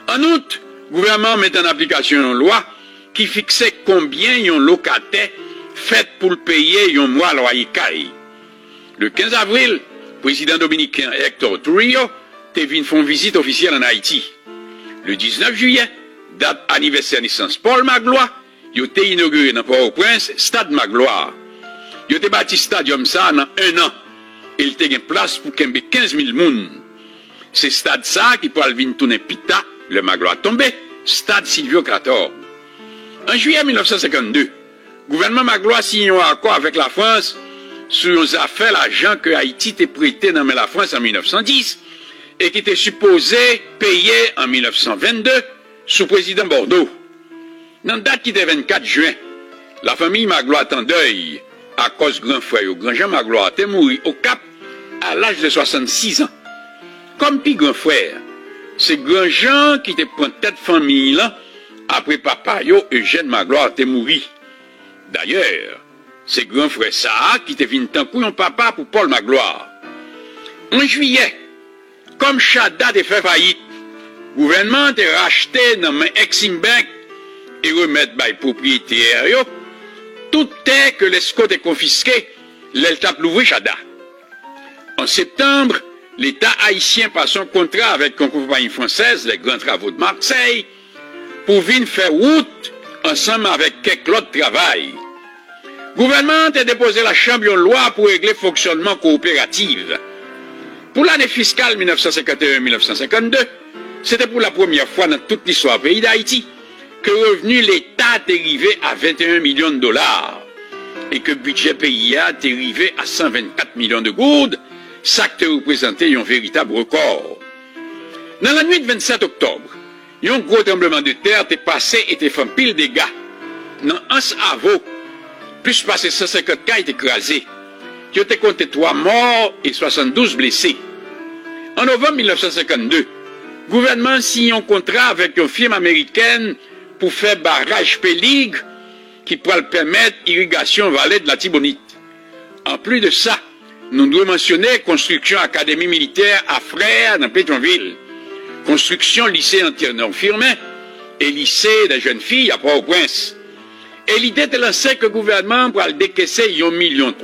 En outre, le gouvernement met en application une loi qui fixait combien un locataire fait pour le payer un mois loyer caille. Le 15 avril, le président dominicain Hector Trujillo est venu faire une visite officielle en Haïti. Le 19 juillet, date anniversaire de naissance Paul Magloire, il a été inauguré dans Port-au-Prince, Stade Magloire. Il a été bâti stadium ça dans 1 an. Et il a été place pour 15 000 personnes. C'est stade ça qui peut venir tourner pita, le Magloire tombé, Stade Silvio Krator. En juillet 1952, le gouvernement Magloire a signé un accord avec la France sur les affaires l'argent que Haïti était prêté dans la France en 1910 et qui était supposé payer en 1922 sous président Bordeaux. Dans la date qui était 24 juin, la famille Magloire est en deuil à cause de grand frère, grand Jean Magloire était mort au Cap à l'âge de 66 ans. Comme puis grand frère, c'est grand Jean qui était pris tête famille là. Après papa, Eugène Magloire était mort. D'ailleurs, c'est grand frère ça qui était venu tant pour un papa pour Paul Magloire. En juillet, comme Chada a fait faillite, le gouvernement a racheté dans le Exim Bank et remettre par les propriétaires tout terre que les Scott est confisqué, l'Eltap l'ouvrir Chada. En septembre, l'État haïtien passe un contrat avec une compagnie française, les grands travaux de Marseille, pour venir faire route ensemble avec quelques autres travail. Le gouvernement a déposé la Chambre de loi pour régler le fonctionnement coopératif. Pour l'année fiscale 1951-1952, c'était pour la première fois dans toute l'histoire du pays d'Haïti que le revenu l'État est arrivé à 21 millions de dollars et que le budget pays est arrivé à 124 millions de gourdes, ça qui représentait un véritable record. Dans la nuit de 27 octobre, un gros tremblement de terre est passé et fait pile de dégâts. Dans un Avo, plus passé 150 cas étaient écrasés. Il a compté 3 morts et 72 blessés. En novembre 1952, le gouvernement signe un contrat avec une firme américaine pour faire barrage Pélig qui pourra permettre l'irrigation vallée de la Tibonite. En plus de ça, nous devons mentionner construction académie militaire à Frères dans Pétionville, construction lycée Antiernon-Firmin et lycée des jeunes filles à Port-au-Prince. Et l'idée était lancée que le gouvernement pourra décaisser 1,3 million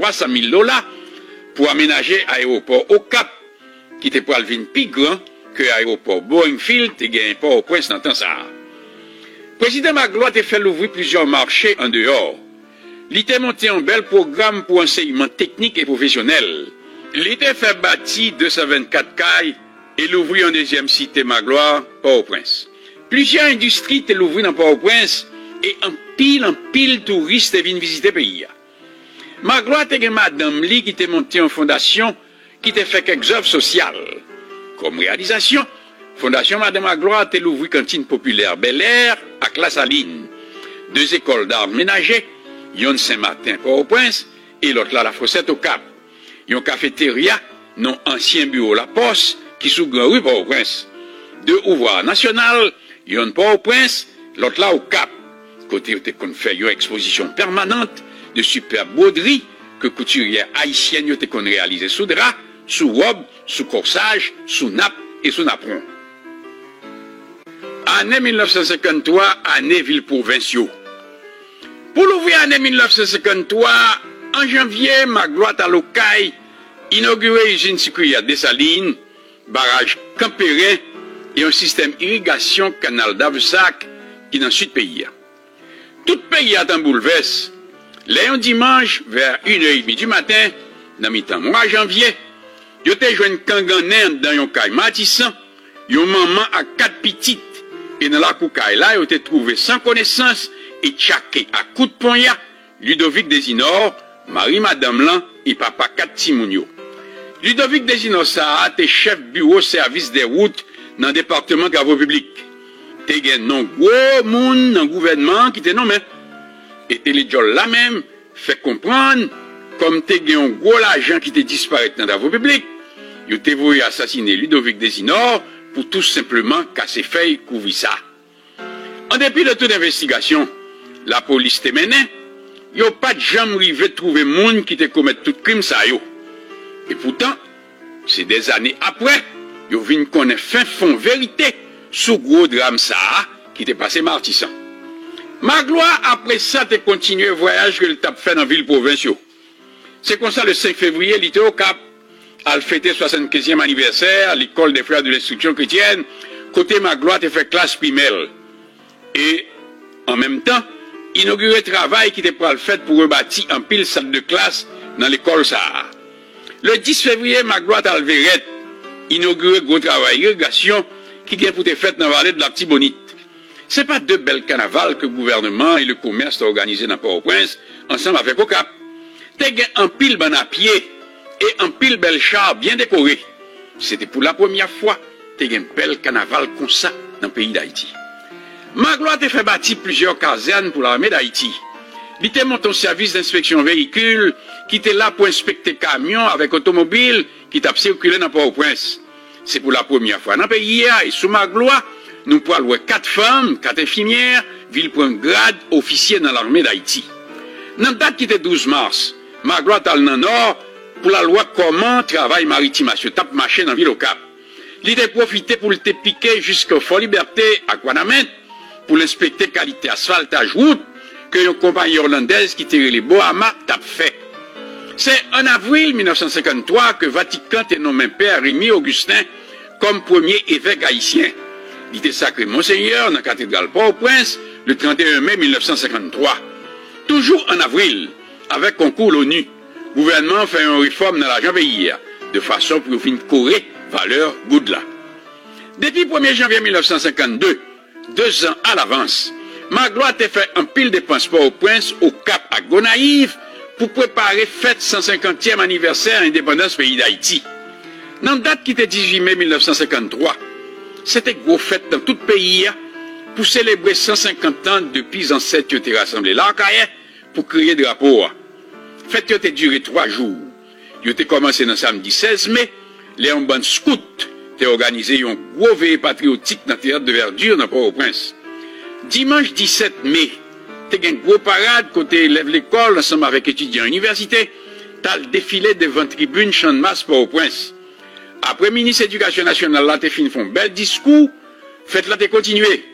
pour aménager l'aéroport au Cap, qui était pour le plus grand que l'aéroport Boeing-Field et gagné Port-au-Prince dans le temps ça. Le président Magloire a fait l'ouvrir plusieurs marchés en dehors. Il a monté un bel programme pour enseignement technique et professionnel. Il a fait bâtir 224 cailles et l'ouvrir en deuxième cité Magloire, Port-au-Prince. Plusieurs industries étaient l'ouvrir dans Port-au-Prince et en pile touristes viennent visiter le pays. Magloire était une madame Li qui était montée en fondation qui t'a fait quelques œuvres sociales. Comme réalisation, Fondation Madame Magloire a l'ouvrir cantine populaire Bel Air à Classaline, 2 écoles d'art ménager, une Saint-Martin Port-au-Prince et l'autre là la Fossette au Cap. Une cafétéria, non ancien bureau La Poste, qui sous Grand Rue Port-au-Prince. 2 ouvroirs nationales, une Port-au-Prince, l'autre là au Cap. Côté où on fait une exposition permanente de superbes broderies que couturières haïtiennes ont réalisées sous drap, sous robe, sous corsage, sous nappe et sous napperon. Année 1953, année ville-provinciaux. Pour l'ouvrir année 1953, en janvier, Magloire à Locaille inauguré usine sucrière Dessalines, barrage Campérin et un système irrigation canal d'Avsac qui dans le sud pays. Tout le pays a un bouleverse. Un dimanche, vers 1h30 du matin, dans le mois de janvier, il y a une kanganen dans un caille matissant, une maman à 4 petites, et dans la coucaille là, il a trouvé sans connaissance et tchaké à coup de poignard Ludovic Desinor, Marie Madame Lan et papa 4 Timounio. Ludovic Desinor ça a été chef bureau service des routes dans le département Travaux publics. T'es un non gros monde dans le gouvernement qui était nommé. Et les gens là même fait comprendre comme t'es un gros agent qui était disparu dans les travaux publics. Il était voulu assassiner Ludovic Desinor pour tout simplement casser feuilles couvrir ça. En dépit de toute investigation, la police te menée, il n'y a pas de jamais arrivé de trouver monde qui te commet tout crime ça yo. Et pourtant, c'est des années après, il vient connaître fin fond vérité sous gros drame ça qui t'est passé Martissan. Magloire, après ça, t'es continué le voyage que le t'a fait dans la ville provinciale. C'est comme ça, le 5 février, il était au Cap, à fêter 75e anniversaire à l'école des frères de l'instruction chrétienne, côté Magloire, t'es fait classe primaire. Et, en même temps, inauguré travail qui était pour le fait pour rebâtir un pile salle de classe dans l'école Sahara. Le 10 février, Magloire a levé inauguré gros travail irrigation qui vient pour te fait dans la vallée de la Tibonite. Ce n'est pas 2 belles carnavals que le gouvernement et le commerce ont organisé dans Port-au-Prince, ensemble avec Ocap. T'es un pile ban à pied et un pile bel char bien décoré. C'était pour la première fois t'es un bel carnaval comme ça dans le pays d'Haïti. Magloire t'a fait bâtir plusieurs casernes pour l'armée d'Haïti. Il t'a monté un service d'inspection véhicule qui était là pour inspecter camions avec automobile qui t'a circulé dans Port-au-Prince. C'est pour la première fois dans le pays et sous Magloire, nous pouvons louer 4 femmes, 4 infirmières, ville pour un grade officier dans l'armée d'Haïti. Dans la date qui était 12 mars, Magloire dans le nord pour la loi comment travail maritime se tape marché dans la ville au Cap. Il a profité pour le piquer jusqu'au Fort Liberté à Guanamet pour l'inspecter qualité asphaltage route que une compagnie hollandaise qui tirait les Bohama t'a fait. C'est en avril 1953 que Vatican a nommé Père Rémy Augustin comme premier évêque haïtien. Il était sacré Monseigneur dans la cathédrale Port-au-Prince le 31 mai 1953. Toujours en avril, avec concours l'ONU, le gouvernement fait une réforme dans l'argent pays, de façon pour finir courir valeur Goudla. Depuis le 1er janvier 1952, 2 ans à l'avance, Magloire a fait un pile de transport au Prince au Cap à Gonaïve pour préparer fête 150e anniversaire indépendance pays d'Haïti. Dans la date qui était 18 mai 1953, c'était gros fête dans tout le pays pour célébrer 150 ans depuis ancêtres qui étaient rassemblés là pour créer le drapeau. Fête a duré 3 jours. Il a commencé le samedi 16 mai, les bandes scouts ont organisé un gros veillée patriotique dans le théâtre de Verdure dans Port-au-Prince. Dimanche 17 mai, il y a une grosse parade côté élèves l'école ensemble avec étudiants à l'université. Tu as le défilé devant tribune champ de masse Port-au-Prince. Après, le ministre de l'Éducation nationale, là, tu fait un bel discours. Faites-là, tu continuer.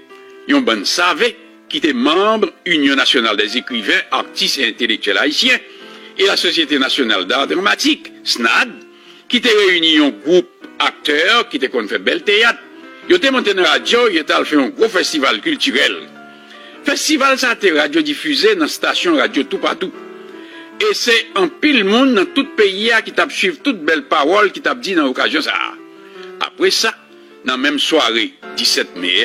Ils ont bon savé qui était membre Union nationale des écrivains, artistes et intellectuels haïtiens et la Société nationale d'art dramatique, SNAD, qui était réuni un groupe acteurs qui était qu'on fait bel théâtre. Ils étaient montés dans la radio, ils étaient fait un gros festival culturel. Festival, ça a été radiodiffusé dans la station radio tout partout. Et c'est un pile monde dans tout le pays qui t'a suivi toutes belles paroles qui t'a dit dans l'occasion ça. Après ça, dans la même soirée, 17 mai,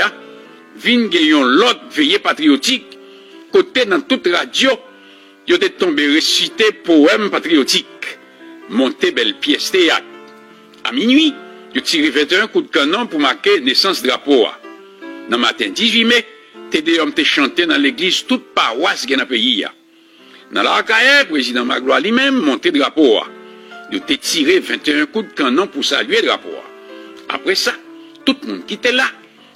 vin gayon l'autre veillée patriotique, côté dans toute radio, il était tombé récité poème patriotique, monté belle pièce théâtre. À minuit, il tiré 21 coups de canon pour marquer naissance drapeau. Dans le matin 18 mai, t'es hommes chanté dans l'église toute paroisse qui est dans le pays. Dans l'arcaïe, le président Magloire lui-même monté drapeau. Il a tiré 21 coups de canon pour saluer le drapeau. Après ça, tout le monde qui était là,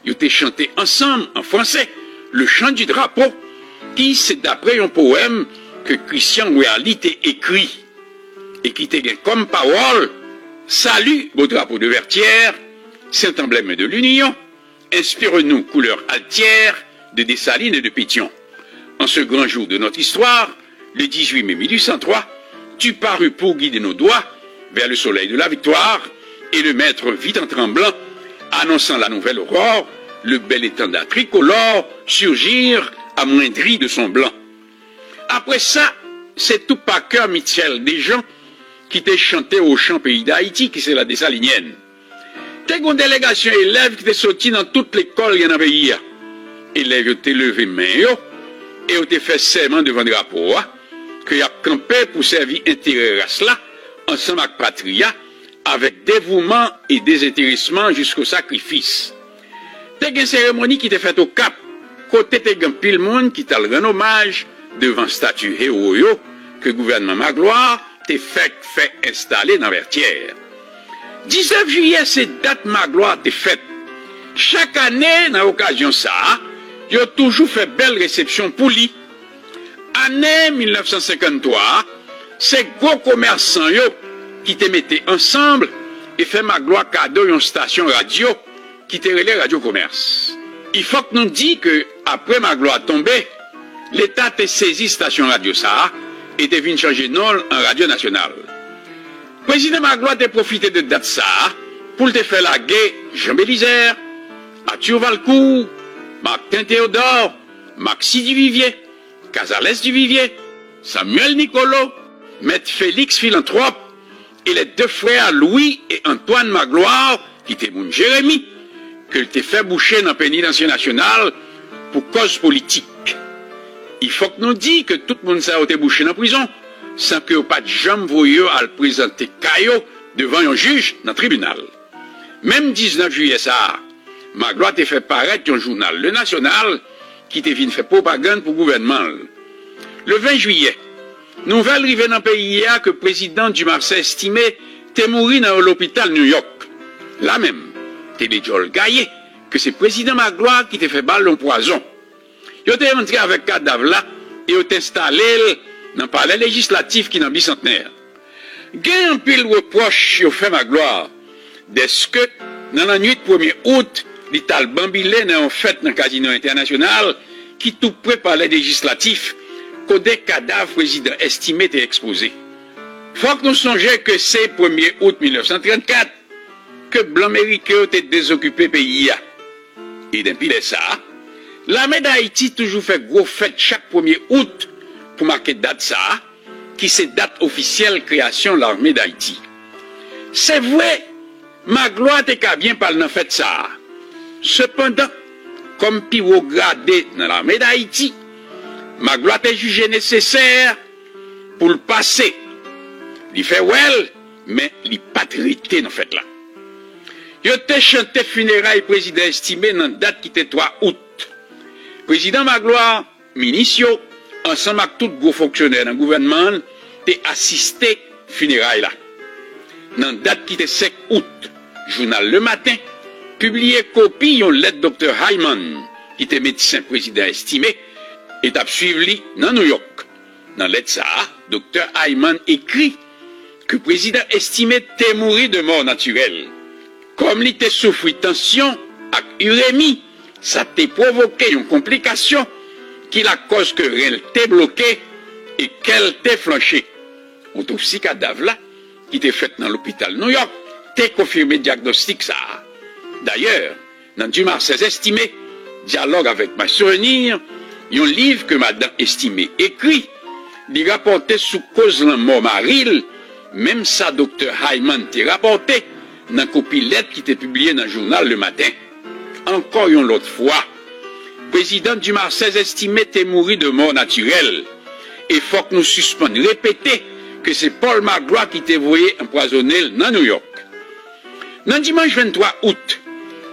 il a chanté ensemble en français le chant du drapeau, qui c'est d'après un poème que Christian Ouéali a écrit et qui était comme parole: salut, beau drapeau de Vertières, saint emblème de l'Union, inspire-nous couleur altière de Dessalines et de Pétion. En ce grand jour de notre histoire, le 18 mai 1803, tu parus pour guider nos doigts vers le soleil de la victoire, et le maître vit en tremblant, annonçant la nouvelle aurore, le bel étendard tricolore surgir amoindri de son blanc. Après ça, c'est tout par cœur Michel Desjans qui t'est chanté au chant pays d'Haïti, qui c'est la Dessalinienne. T'es une délégation élèves qui t'est sorti dans toute l'école qui est dans le pays. Élèves t'es levé main et t'es fait serment devant le drapeau, que y a campé pour servir intérêt race là, ensemble avec patria, avec dévouement et désintéressement jusqu'au sacrifice. T'es une cérémonie qui t'est faite au Cap, côté t'es un pile monde qui t'a le rend hommage devant statue héros que le gouvernement Magloire t'est fait installer dans Vertières. 19 juillet, c'est date Magloire t'est faite. Chaque année, dans l'occasion ça, il a toujours fait belle réception pour lui. Année 1953, c'est gros commerçants qui te mettaient ensemble et fait Magloire cadeau une station radio qui te relais Radio Commerce. Il faut que nous disions que après Magloire tombé, l'État te saisi station radio ça et te venu changer de nom en Radio Nationale. Président Magloire a profité de date ça pour te faire la guerre Jean Bélisère, Arthur Valcourt, Martin Théodore, Maxi Duvivier, Casales Duvivier, Samuel Nicolo, Maître Félix Philanthrope et les 2 frères Louis et Antoine Magloire, qui étaient mon Jérémie, que t'es fait boucher dans le pénitencier national pour cause politique. Il faut que nous disions que tout le monde s'est été bouché dans la prison, sans que pas de jambe voyeux à le présenter Caillot devant un juge dans le tribunal. Même 19 juillet ça, Magloire t'a fait paraître un journal, Le National, qui t'a venu faire propagande pour le gouvernement. Le 20 juillet, nouvelle arrivée dans le pays que le président du Marseille estimé t'est mouru dans l'hôpital New York. Là même, t'es les Joel Gaillet, que c'est le président Magloire qui t'a fait balle en poison. Il t'a rentré avec cadavre là et il t'a installé dans le palais législatif qui est dans le bicentenaire. Gain un pile reproche au fait Magloire, dès que, dans la nuit du 1er août, l'Ital bambilé dans une fête dans le casino international qui tout près palais législatif, qu'au des cadavres président estimé et exposé. Faut que nous songions que c'est 1er août 1934 que blanc américain était désoccupé pays. Et depuis ça, l'armée d'Haïti toujours fait gros fête chaque 1er août pour marquer date ça, qui c'est date officielle création de l'armée d'Haïti. C'est vrai, Magloire t'es qu'à bien parler dans fête ça. Cependant, comme pivot gradé dans l'armée d'Haïti, Magloire t'est jugé nécessaire pour le passer. Il fait well, mais il pas traité dans fête là. Il te chanté funérailles président estimé dans date qui était 3 août. Président Magloire, ministre, ensemble avec tous les gros fonctionnaires dans le gouvernement, t'es assisté funérailles là. Dans date qui était 5 août, journal Le Matin, publié copie une lettre docteur Hyman, qui était médecin président estimé, et t'a suivi dans New York. Dans lettre ça, docteur Hyman écrit que président estimé t'est mouru de mort naturelle. Comme il était souffert tension avec urémie, ça t'a provoqué une complication qui la cause que elle t'est bloqué et qu'elle t'est flanché. Autopsie cadavre là, qui était faite dans l'hôpital New York, t'est confirmé diagnostic ça. D'ailleurs, dans Dumas 16 estimé, dialogue avec ma souvenir, un livre que madame estimé écrit, il rapportait sous cause de la mort maril, même ça docteur Hyman t'a rapporté, dans copie lettre qui était publiée dans le journal Le Matin. Encore une autre fois, président du Marseille estimé t'est mouru de mort naturelle. Et faut que nous suspendions répéter que c'est Paul Magloire qui t'est voyé empoisonné dans New York. Dans dimanche 23 août,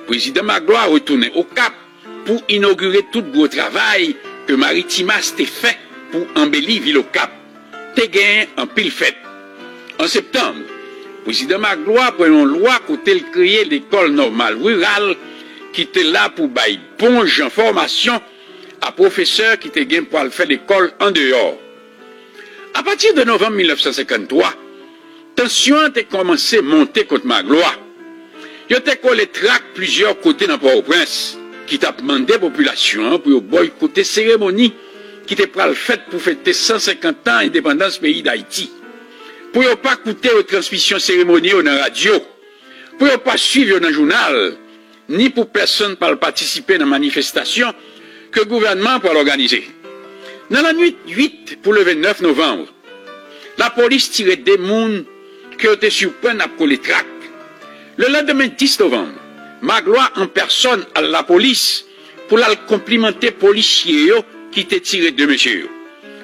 président Magloire retourné au Cap pour inaugurer tout le gros travail que Maritimas t'est fait pour embellir ville au Cap. T'es gagné en pile fête. En septembre, président Magloire prend une loi côté le créer l'école normale rurale qui était là pour bailler ponge en formation à professeurs qui étaient gain pour faire l'école en dehors. À partir de novembre 1953, tension a commencé à monter contre Magloire. Il a collé trac plusieurs côtés dans Port-au-Prince qui t'a demandé à la population pour boycotter cérémonie qui était faite pour fêter 150 ans d'indépendance pays d'Haïti. Pour ne pas écouter aux transmissions cérémoniales dans la radio, pour ne pas suivre dans le journal, ni pour personne pas participer dans la manifestation que le gouvernement peut organiser. Dans la nuit 8 pour le 29 novembre, la police tirait des mouns qui ont été surpris à coller trac. Le lendemain 10 novembre, Magloire en personne à la police pour la complimenter les policiers qui étaient tirés de monsieur.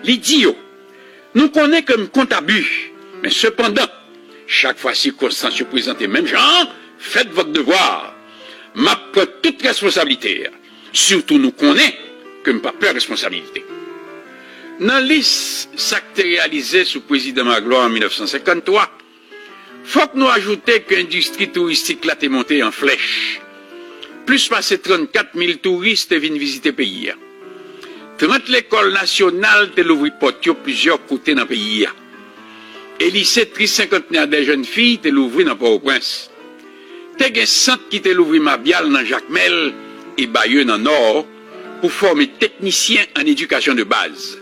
L'idiot, nous connaissons comme compte abus. Mais cependant, chaque fois circonstance présente même genre, faites votre devoir. Ma prend toute responsabilité. Surtout nous connaissons que je n'ai pas peur de responsabilité. Dans la liste s'acte réalisé sous président Magloire en 1953, faut que nous ajoutions que l'industrie touristique là est montée en flèche. Plus passé 34 000 touristes viennent visiter le pays. 30 l'école nationale de l'ouvrir porte plusieurs côtés dans le pays. Et lycée 350 des jeunes filles te l'ouvri dans Port-au-Prince. T'es un centre qui te l'ouvri Mabial dans Jacmel et Bayeux dans Nord pour former techniciens en éducation de base.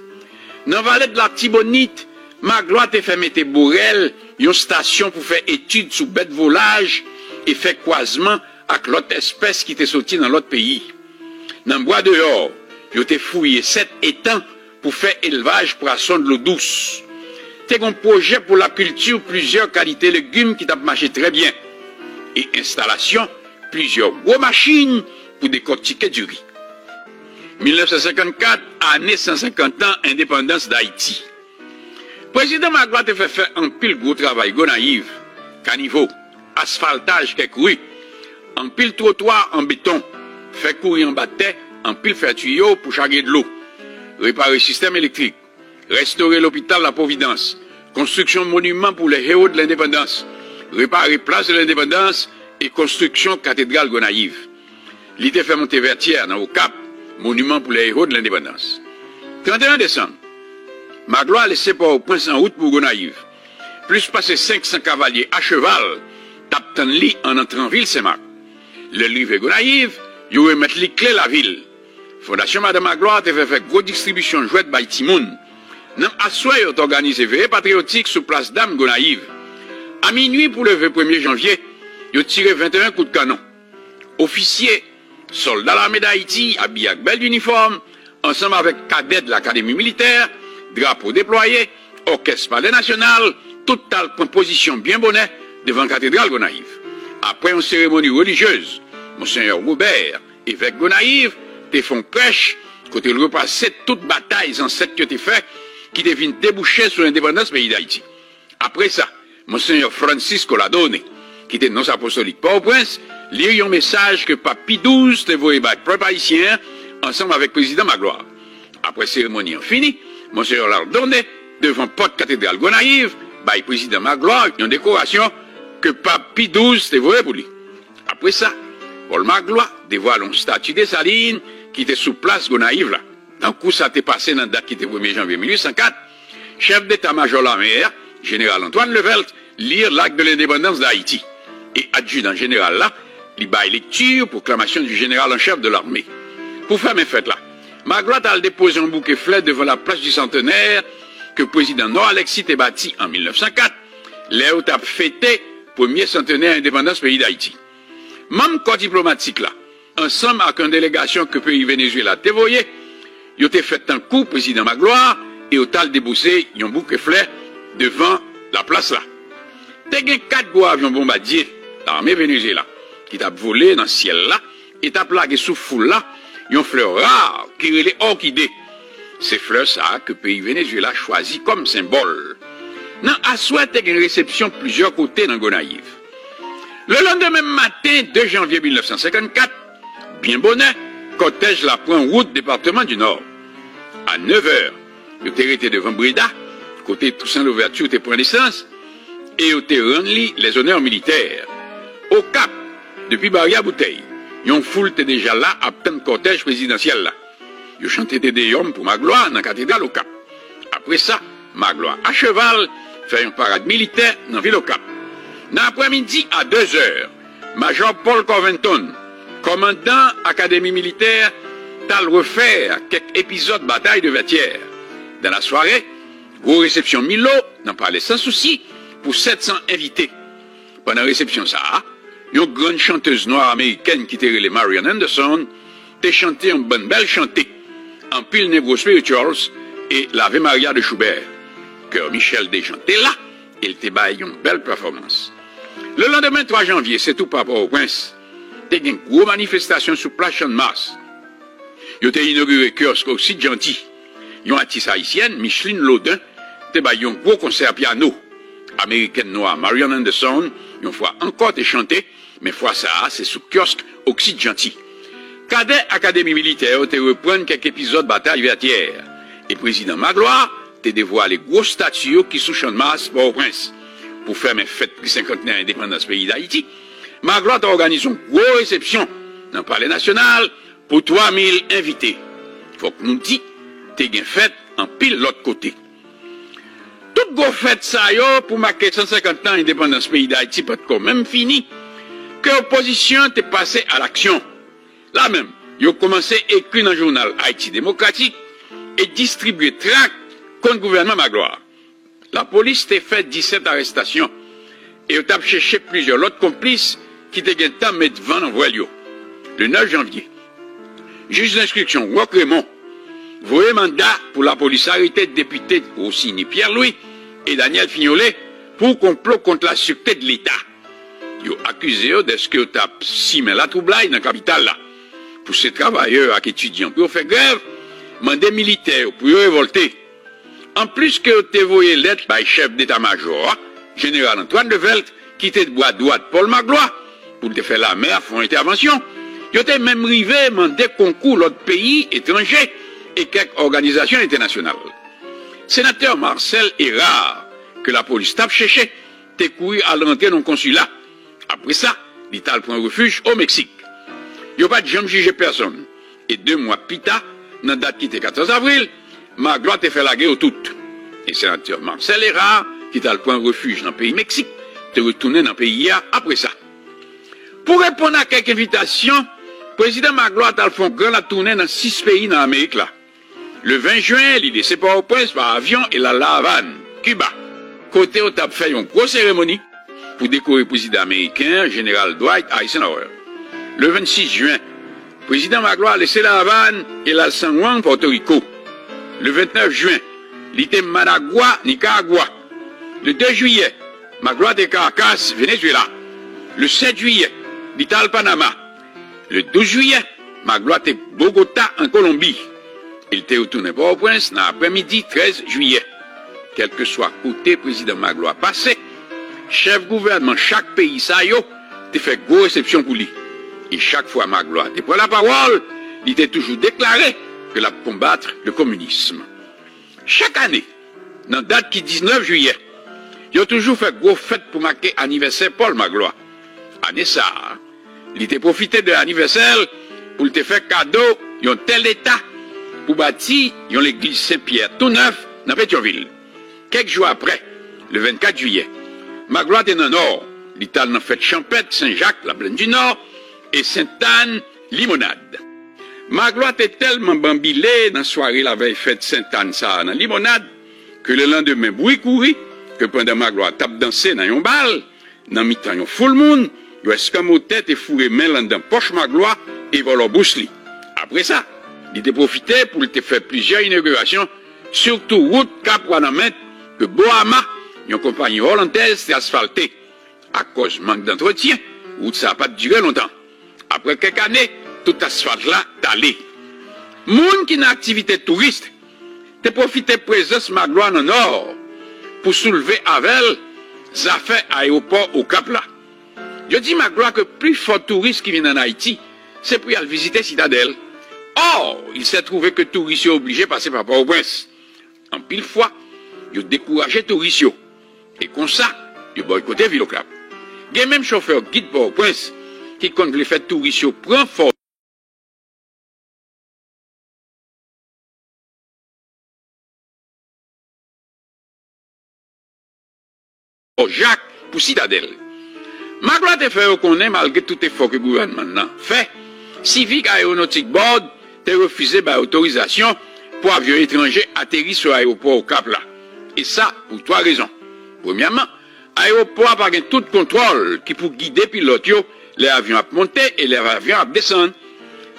Dans Vallée de la Tibonite, Magloire te fait mettre Bourrel, une station pour faire études sur bête volage et faire croisement avec l'autre espèce qui t'est sorti dans l'autre pays. Dans Bois dehors, yo te fouillé 7 étangs pour faire élevage poisson de l'eau douce. T'es un projet pour la culture, plusieurs qualités légumes qui t'a marché très bien. Et installation, plusieurs gros machines pour décortiquer du riz. 1954, année 150 ans, indépendance d'Haïti. Président Magloire te fait faire un pile gros travail, go naïve, caniveau, asphaltage quelques rues, un pile trottoir en béton, fait courir en bâtiment, un pile faire tuyau pour charger de l'eau, réparer le système électrique, restaurer l'hôpital La Providence, construction de monuments pour les héros de l'indépendance, réparer place de l'indépendance et construction cathédrale Gonaïve. L'idée fait monter Vertière dans au Cap, monument pour les héros de l'indépendance. 31 décembre, Magloire laissé Port-au-Prince en route pour Gonaïve. Plus passé 500 cavaliers à cheval, tapent lit en entrant en ville Saint-Marc. Le livre Gonaïve, ils remettent les clés de la ville. Fondation Madame Magloire te fait faire grosse distribution de jouets by Timoun, Nan assoir ont organisé veillée patriotique sous place Dame Gonaïve. À minuit pour le 1er janvier, ils ont tiré 21 coups de canon. Officiers, soldats de l'armée d'Haïti, habillés avec bel uniforme, ensemble avec cadets de l'académie militaire, drapeaux déployés, orchestre palais national, toute telle composition bien bonnet devant la cathédrale Gonaïve. Après une cérémonie religieuse, Monseigneur Robert, évêque Gonaïve, te font prêche, côté le repassé toute bataille ancêtre qui a été faite, qui devient déboucher sur l'indépendance du pays d'Haïti. Après ça, Monseigneur Francisco Ladone, qui était non apostolique Port-au-Prince, lit un message que Pape Pie XII te voyait par peuple haïtien, ensemble avec le président Magloire. Après cérémonie en fini, Monseigneur Ladone, devant porte cathédrale Gonaïve, par le président Magloire, une décoration que Pape Pie XII te voyait pour lui. Après ça, Paul Magloire dévoile une statue de Salines qui était sous place Gonaïve là. Dans coup, ça t'est passé dans la date qui était 1er janvier 1804, chef d'état-major la mer, général Antoine Levelt, lire l'acte de l'indépendance d'Haïti. Et adjudant général là, il baille lecture, proclamation du général en chef de l'armée. Pour faire mes fêtes là, Magloire a déposé un bouquet fleur devant la place du centenaire que le président Noah Alexis a bâti en 1904, là où a fêté le premier centenaire d'indépendance du pays d'Haïti. Même corps diplomatique là, ensemble avec une délégation que le pays Venezuela a dévoyé, il a fait un coup, président Magloire, et au tal déboussé, un bouquet fleur devant la place là. T'as gagné 4 gros avions bombardiers, l'armée Venezuela, qui t'a volé dans le ciel là, et t'a plagué sous foule là, une fleur rare, qui est les orchidées. Ces fleurs ça que le pays Venezuela choisit comme symbole. Dans Assoua, t'as une réception de plusieurs côtés dans Gonaïve. Le lendemain matin, 2 janvier 1954, bien bonnet, cortège la prend route département du Nord. À 9h, il était arrêté devant Breda, côté Toussaint Louverture, était point d'essence, et il était rendu les honneurs militaires. Au Cap, depuis Barrière Bouteille, une foule était déjà là à plein de cortège présidentiel là. Il chantait des hommes pour Magloire dans la cathédrale au Cap. Après ça, Magloire à cheval fait une parade militaire dans la ville au Cap. Dans l'après-midi à 2h, Major Paul Covington, commandant Académie militaire, t'a refaire quelques épisodes de bataille de Vertières. Dans la soirée, gros réception Milo, n'en parlait sans souci, pour 700 invités. Pendant la réception ça, une grande chanteuse noire américaine qui était les Marian Anderson, t'a chanté une bonne belle chantée, en pile Negro Spirituals et l'Ave Maria de Schubert. Cœur Michel déchanté là, il t'a baillé une belle performance. Le lendemain 3 janvier, c'est tout par rapport au prince, t'as une grosse manifestation sur place Champ de Mars. Il a inauguré kiosque aussi gentil. Une artiste haïtienne, Micheline Laudin, t'as baillé un gros concert piano. Américaine noire Marian Anderson, une fois encore t'es chanté, mais fois ça, c'est sous kiosque Oxyde Gentil. Cadet Académie militaire te reprendre quelques épisodes bataille Vertières. Et président Magloire te dévoilé grosses statues qui sous Champ de Mars pour au prince. Pour faire mes fêtes pour 50e indépendance du pays d'Haïti, Magloire a organisé une grosse réception dans le palais national pour 3000 invités. Faut que nous dit, t'es bien fait en pile l'autre côté. Toute grosse fête ça yo pour marquer 150 ans d'indépendance du pays d'Haïti peut quand même fini que l'opposition t'est passée à l'action. Là même, ils ont commencé à écrire dans le journal Haïti démocratique et distribuer tracts contre le gouvernement Magloire. La police t'a fait 17 arrestations et on a cherché plusieurs autres complices qui étaient gagnés temps mettre devant l'envoyé. Le 9 janvier, juge d'instruction Roch Raymond voyait mandat pour la police arrêter député Rossini Pierre-Louis et Daniel Fignolet pour complot contre la sûreté de l'État. Ils ont accusé de ce que tu as simé la troublaille dans la capitale là. Pour ces travailleurs et étudiants pour faire grève, mandé militaires pour révolter. En plus que tu as envoyé lettre par le chef d'état-major, général Antoine Levelt, qui était de bois droite Paul Magloire, pour te faire la mer, font intervention. Ils ont même rivé mandé concours l'autre pays étranger et quelques organisations internationales. Sénateur Marcel Hérard, que la police tape cherché, t'es couru à l'entrée dans le consulat. Après ça, l'Italie prend refuge au Mexique. Il n'y a pas de jamais jugé personne. Et 2 mois plus tard, dans la date qui était 14 avril, Magloire t'a fait la guerre au tout. Et sénateur Marcel Hérard, qui t'a le point refuge dans le pays Mexique, t'es retourné dans le pays après ça. Pour répondre à quelques invitations, le président Magloire t'a fait grand la tournée dans 6 pays dans l'Amérique là. Le 20 juin, il laissé Port-au-Prince par avion et la Havane, Cuba. Côté, on a fait une grosse cérémonie pour décorer le président américain, général Dwight Eisenhower. Le 26 juin, le président Magloire a laissé la Havane et la San Juan, Porto Rico. Le 29 juin, il était Managua, Nicaragua. Le 2 juillet, Magloire de Caracas, Venezuela. Le 7 juillet, il était al Panama. Le 12 juillet, Magloire de Bogota, en Colombie. Il était retourné Port-au-Prince dans l'après-midi 13 juillet. Quel que soit côté président Magloire passé, chef gouvernement chaque pays ça yo, te fait gros réception pour lui. Et chaque fois Magloire te prend la parole, il était toujours déclaré que la combattre le communisme. Chaque année, dans la date qui 19 juillet, il a toujours fait gros fête pour marquer anniversaire Paul Magloire. Année ça, il était profité de l'anniversaire pour te faire cadeau d'un tel état pour bâtir l'église Saint-Pierre tout neuf dans Pétionville. Quelques jours après, le 24 juillet, Magloire était dans le nord. L'Italie n'a fait Champêtre, Saint-Jacques, la Plaine du Nord, et Sainte-Anne, Limonade. Magloire était tellement bambilé dans la soirée la veille fête Sainte-Anne, ça, dans Limonade, que le lendemain, bruit courit, que pendant Magloire tape danser dans un bal, dans mi-temps, il y a full monde, il y a escamoté tête et fourré main dans poche Magloire et voilà bousli. Après ça, il était profité pour te faire plusieurs inaugurations, surtout route Cap-Wanamet, que Boama, une compagnie hollandaise, s'est asphaltée. À cause manque d'entretien, route ça n'a pas duré longtemps. Après quelques années, tout asphalte là, t'allé. Moun qui n'a activité touriste, te profité présence Magloire dans le nord, pour soulever avec les affaires aéroport au Cap là. Je dis Magloire que plus fort touriste qui vient en Haïti, c'est pour y aller visiter Citadelle. Or, il s'est trouvé que touristes sont obligés de passer par Port-au-Prince. En pile fois, ils ont découragé touristes. Et comme ça, ils ont boycotté Ville au Cap. Il y a même chauffeur guide Port-au-Prince qui compte les faire touristes prend fort. Jacques pour Citadelle. Magloire te fait reconnaître malgré tout effort que le gouvernement fait. Civic Aeronautic Board te refusé l'autorisation pour avions étrangers atterrir sur l'aéroport au Cap là. Et ça, pour trois raisons. Premièrement, l'aéroport n'a pas tout contrôle qui pour guider pilotes les avions à monter et les avions à descendre.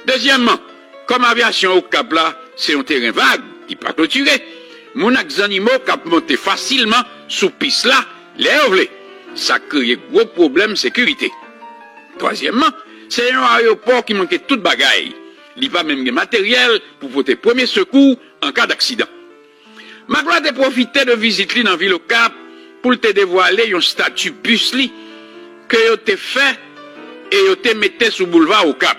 Deuxièmement, comme l'aviation au Cap là, c'est un terrain vague qui pas clôturé, mon animaux qui monter facilement sous piste là, les ovlés. Ça crée gros problème de sécurité. Troisièmement, c'est un aéroport qui manquait toute bagaille. Il n'y a pas même de matériel pour porter premier secours en cas d'accident. Magloire a profité de visiter dans la ville au Cap pour te dévoiler un statut bus que vous avez fait et vous avez mis sur le boulevard au Cap.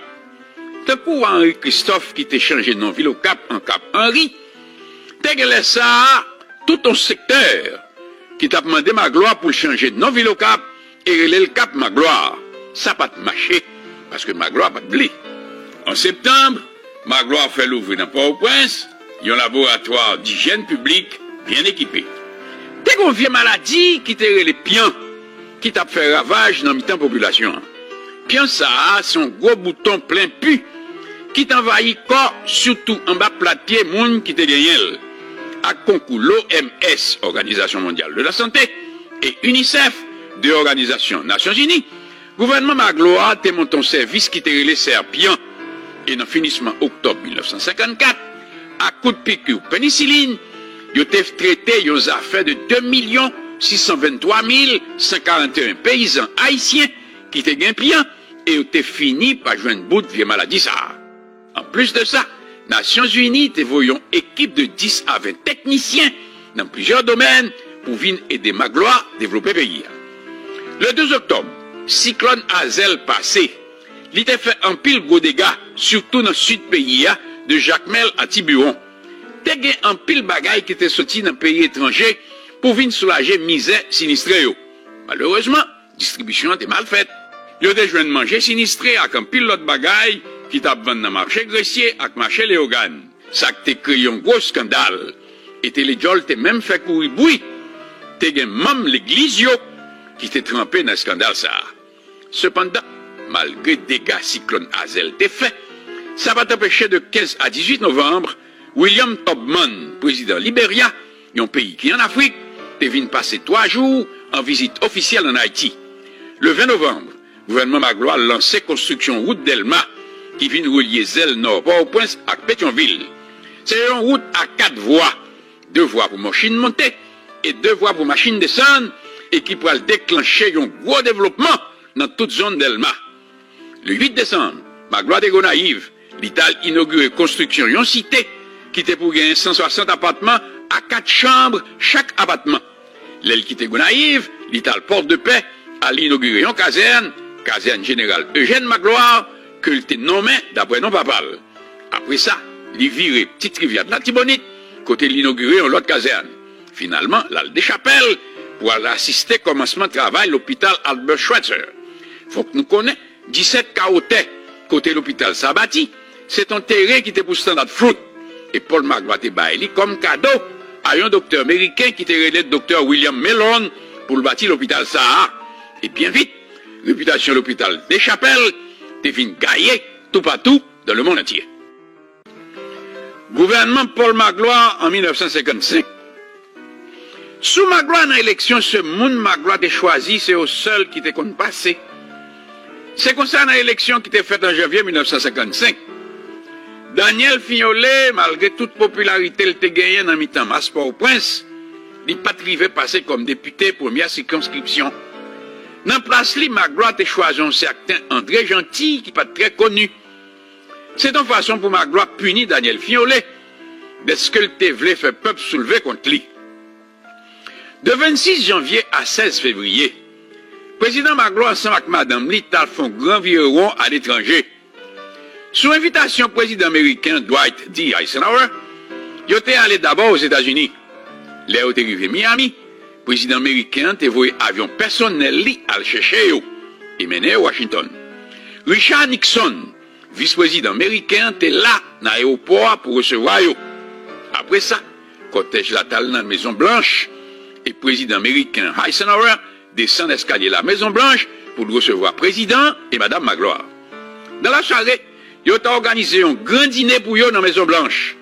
C'est pour Henri Christophe qui t'a changé de nom ville au Cap en Cap Henri. T'as laissé ça tout un secteur qui t'a demandé Magloire pour changer de nom ville au Cap et relayer le Cap Magloire. Ça n'a pas marché parce que Magloire n'a pas de blé. En septembre, Magloire fait l'ouvrir dans Port-au-Prince, il y a un laboratoire d'hygiène publique bien équipé. Dès qu'on vient maladie qui t'a les pions, qui t'a fait ravage dans la population. Pion ça, c'est un gros bouton plein pu qui t'envahit corps, surtout en bas plat pied, moun qui te gagne. À concours l'OMS, Organisation mondiale de la santé, et UNICEF, de l'Organisation Nations Unies, gouvernement Magloire te monté un service qui te relais Serpion. Et dans le finissement octobre 1954, à coup de piqûre pénicilline, ils ont traité les affaires de 2 623 141 paysans haïtiens qui étaient gain pion et ils ont fini par jouer une bout de vieille maladie ça. En plus de ça, Nations Unies te voyons équipe de 10 à 20 techniciens dans plusieurs domaines pour venir aider Magloire à développer le pays. Le 2 octobre, cyclone Hazel passé, il a fait un pile gros dégâts, surtout dans le sud pays, de Jacmel à Tiburon. Il y a un pile bagaille qui était sorti dans un pays étranger pour venir soulager misère sinistrée. Malheureusement, la distribution était mal faite. Il y a des jeunes manger sinistrés avec un pile l'autre bagaille qui t'a vendu dans le marché grecier avec le marché Léogane. Ça a créé un gros scandale. Et les gens t'ont même fait courir bruit. Il y a même l'église qui était trempé dans le scandale ça. Cependant, malgré des dégâts cyclone Hazel t'es fait, ça va t'empêcher de 15 à 18 novembre, William Tubman, président Libéria, un pays qui en Afrique, te vient passer 3 jours en visite officielle en Haïti. Le 20 novembre, le gouvernement Magloire lancé construction route d'Elma qui vient relier Zelle Nord Port-au-Prince à Pétionville. C'est une route à 4 voies. 2 voies pour machines monter et 2 voies pour machines descendre et qui pourra déclencher un gros développement dans toute zone d'Elma. Le 8 décembre, Magloire de Gonaïve, l'État inauguré construction d'une cité qui était pour gagner 160 appartements à 4 chambres chaque appartement. L'aile qui était Gonaïve, l'État porte de paix à l'inaugurer une caserne générale Eugène Magloire, que l'était nommé d'après non papal. Après ça, il viré petite rivière de la Tibonite, côté l'inaugurer en l'autre caserne. Finalement, l'Al des Chapelles, pour aller assister au commencement de travail l'hôpital Albert Schweitzer. Faut que nous connaissions 17 caotés côté l'hôpital Sabati, c'est un terrain qui était pour standard fruit. Et Paul Magloire te baili comme cadeau à un docteur américain qui était relé le docteur William Mellon pour le bâtir l'hôpital Saha. Et bien vite, réputation de l'hôpital des Chapelles devient gaillée tout partout dans le monde entier. Gouvernement Paul Magloire en 1955. Sous Magloire dans l'élection, ce monde Magloire a choisi, c'est au seul qui était qu'on passé. C'est comme ça dans l'élection qui était faite en janvier 1955. Daniel Fignolet, malgré toute popularité, il était gagné dans mi-temps masse Port-au-Prince, il n'est pas arrivé passer comme député première circonscription. Dans place li, Magloire a choisi un certain André Gentil, qui n'est pas très connu. C'est une façon pour Magloire punir Daniel Fignolet de ce que le voulait faire peuple soulever contre lui. De 26 janvier à 16 février, président Magloire ensemble avec Madame Li font grand viron à l'étranger. Sous invitation du président américain Dwight D. Eisenhower, il était allé d'abord aux États-Unis. Là, il est arrivé à Miami. Le président américain a envoyé un avion personnel à le chercher et mené à Washington. Richard Nixon, vice-président américain, était là dans l'aéroport pour recevoir eux. Après ça, cortège la dans la Maison Blanche et le président américain Eisenhower descend l'escalier de la Maison Blanche pour recevoir le président et Madame Magloire. Dans la soirée, ils ont organisé un grand dîner pour eux dans la Maison Blanche.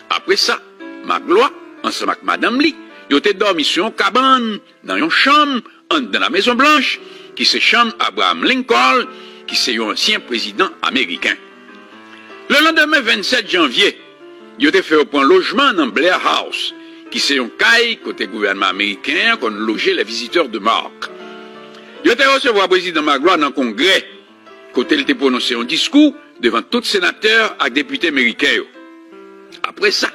Après ça, Magloire, ensemble avec Madame Lee, ils ont dormi sur une cabane, dans une chambre, dans la Maison Blanche, qui se chambre Abraham Lincoln, qui est un ancien président américain. Le lendemain 27 janvier, ils ont fait au point logement dans Blair House, qui est un caille côté gouvernement américain qu'on logeait les visiteurs de marque. Ils ont recevoir le président Magloire dans le congrès, côté il a prononcé un discours devant tous les sénateurs et députés américains. Après ça,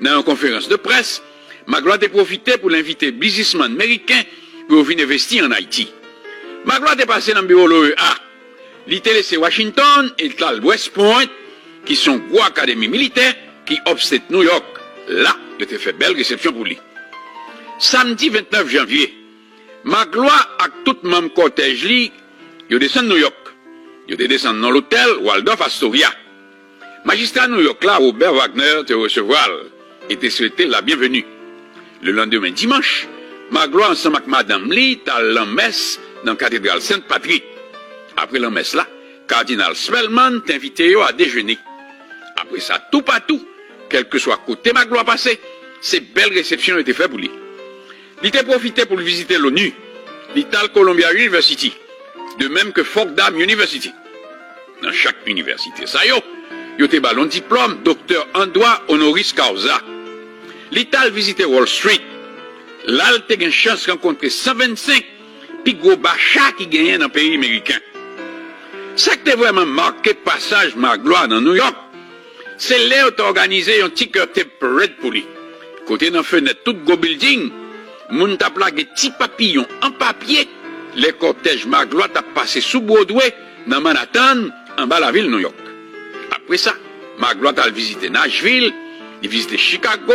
dans une conférence de presse, Magloire a profité pour l'inviter businessman américain pour venir investir en Haïti. Magloire est passé dans le bureau de l'OEA. Il a laissé Washington et West Point, qui sont gros académies militaires qui obsèdent New York. Là, il a fait belle réception pour lui. Samedi 29 janvier, Magloire et tout le même cortège, ils descendent New York. Ils descendent dans l'hôtel Waldorf Astoria. Magistrat New York là, Robert Wagner, te recevoir et te souhaiter la bienvenue. Le lendemain dimanche, Magloire ensemble avec Madame Lee, t'as l'en-messe dans la cathédrale Sainte-Patrie. Après l'en-messe là, cardinal Spellman t'invitait à déjeuner. Après ça, tout partout, quel que soit côté Magloire passé, ces belles réceptions étaient faites pour lui. Il était profité pour visiter l'ONU, l'Ital Columbia University, de même que Fordham University. Dans chaque université, ça y a ballon diplôme, docteur en droit honoris causa. L'Ital visitait Wall Street. Là, il a une chance de rencontrer 125 puis gros bachats qui gagnaient dans le pays américain. Ça qui a vraiment marqué passage Magloire dans New York, c'est là où tu as organisé un ticker tape parade pour lui. Côté dans la fenêtre, tout gros building, moun t'a plagué petits papillons en papier. Les cortèges Magloire t'a passé sous Broadway, dans Manhattan, en bas de la ville de New York. Après ça, Magloire a visité Nashville, il visitait Chicago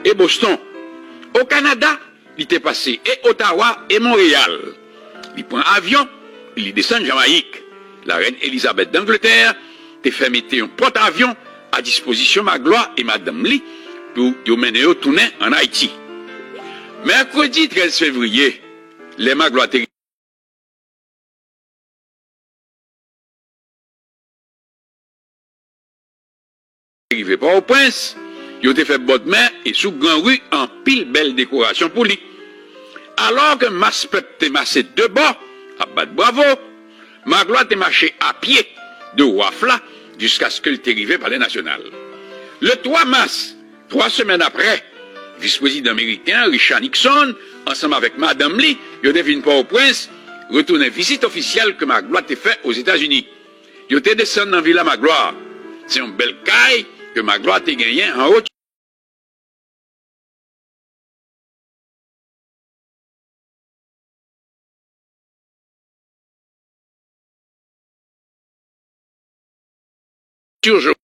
et Boston. Au Canada, il était passé et Ottawa et Montréal. Il prend avion, il descend en Jamaïque. La reine Elisabeth d'Angleterre t'a fait mettre un porte-avions à disposition Magloire et Madame Lee pour mener au tournée en Haïti. Mercredi 13 février, les Magloire arrivé Port-au-Prince, Yo te fait bonne main et sous grand rue en pile belle décoration pour lui. Alors que masse peuple te massé de bord, à battre bravo, Magloire te marché à pied de Wafla jusqu'à ce que te arrivé par les nationales. Le 3 mars, 3 semaines après, vice-président américain Richard Nixon, ensemble avec Madame Lee, yo devine pas au prince, retourne visite officielle que Magloire te fait aux États-Unis. Yo te descendu dans Villa Magloire. C'est une belle caille que Magloire te gagné en haut. Toujours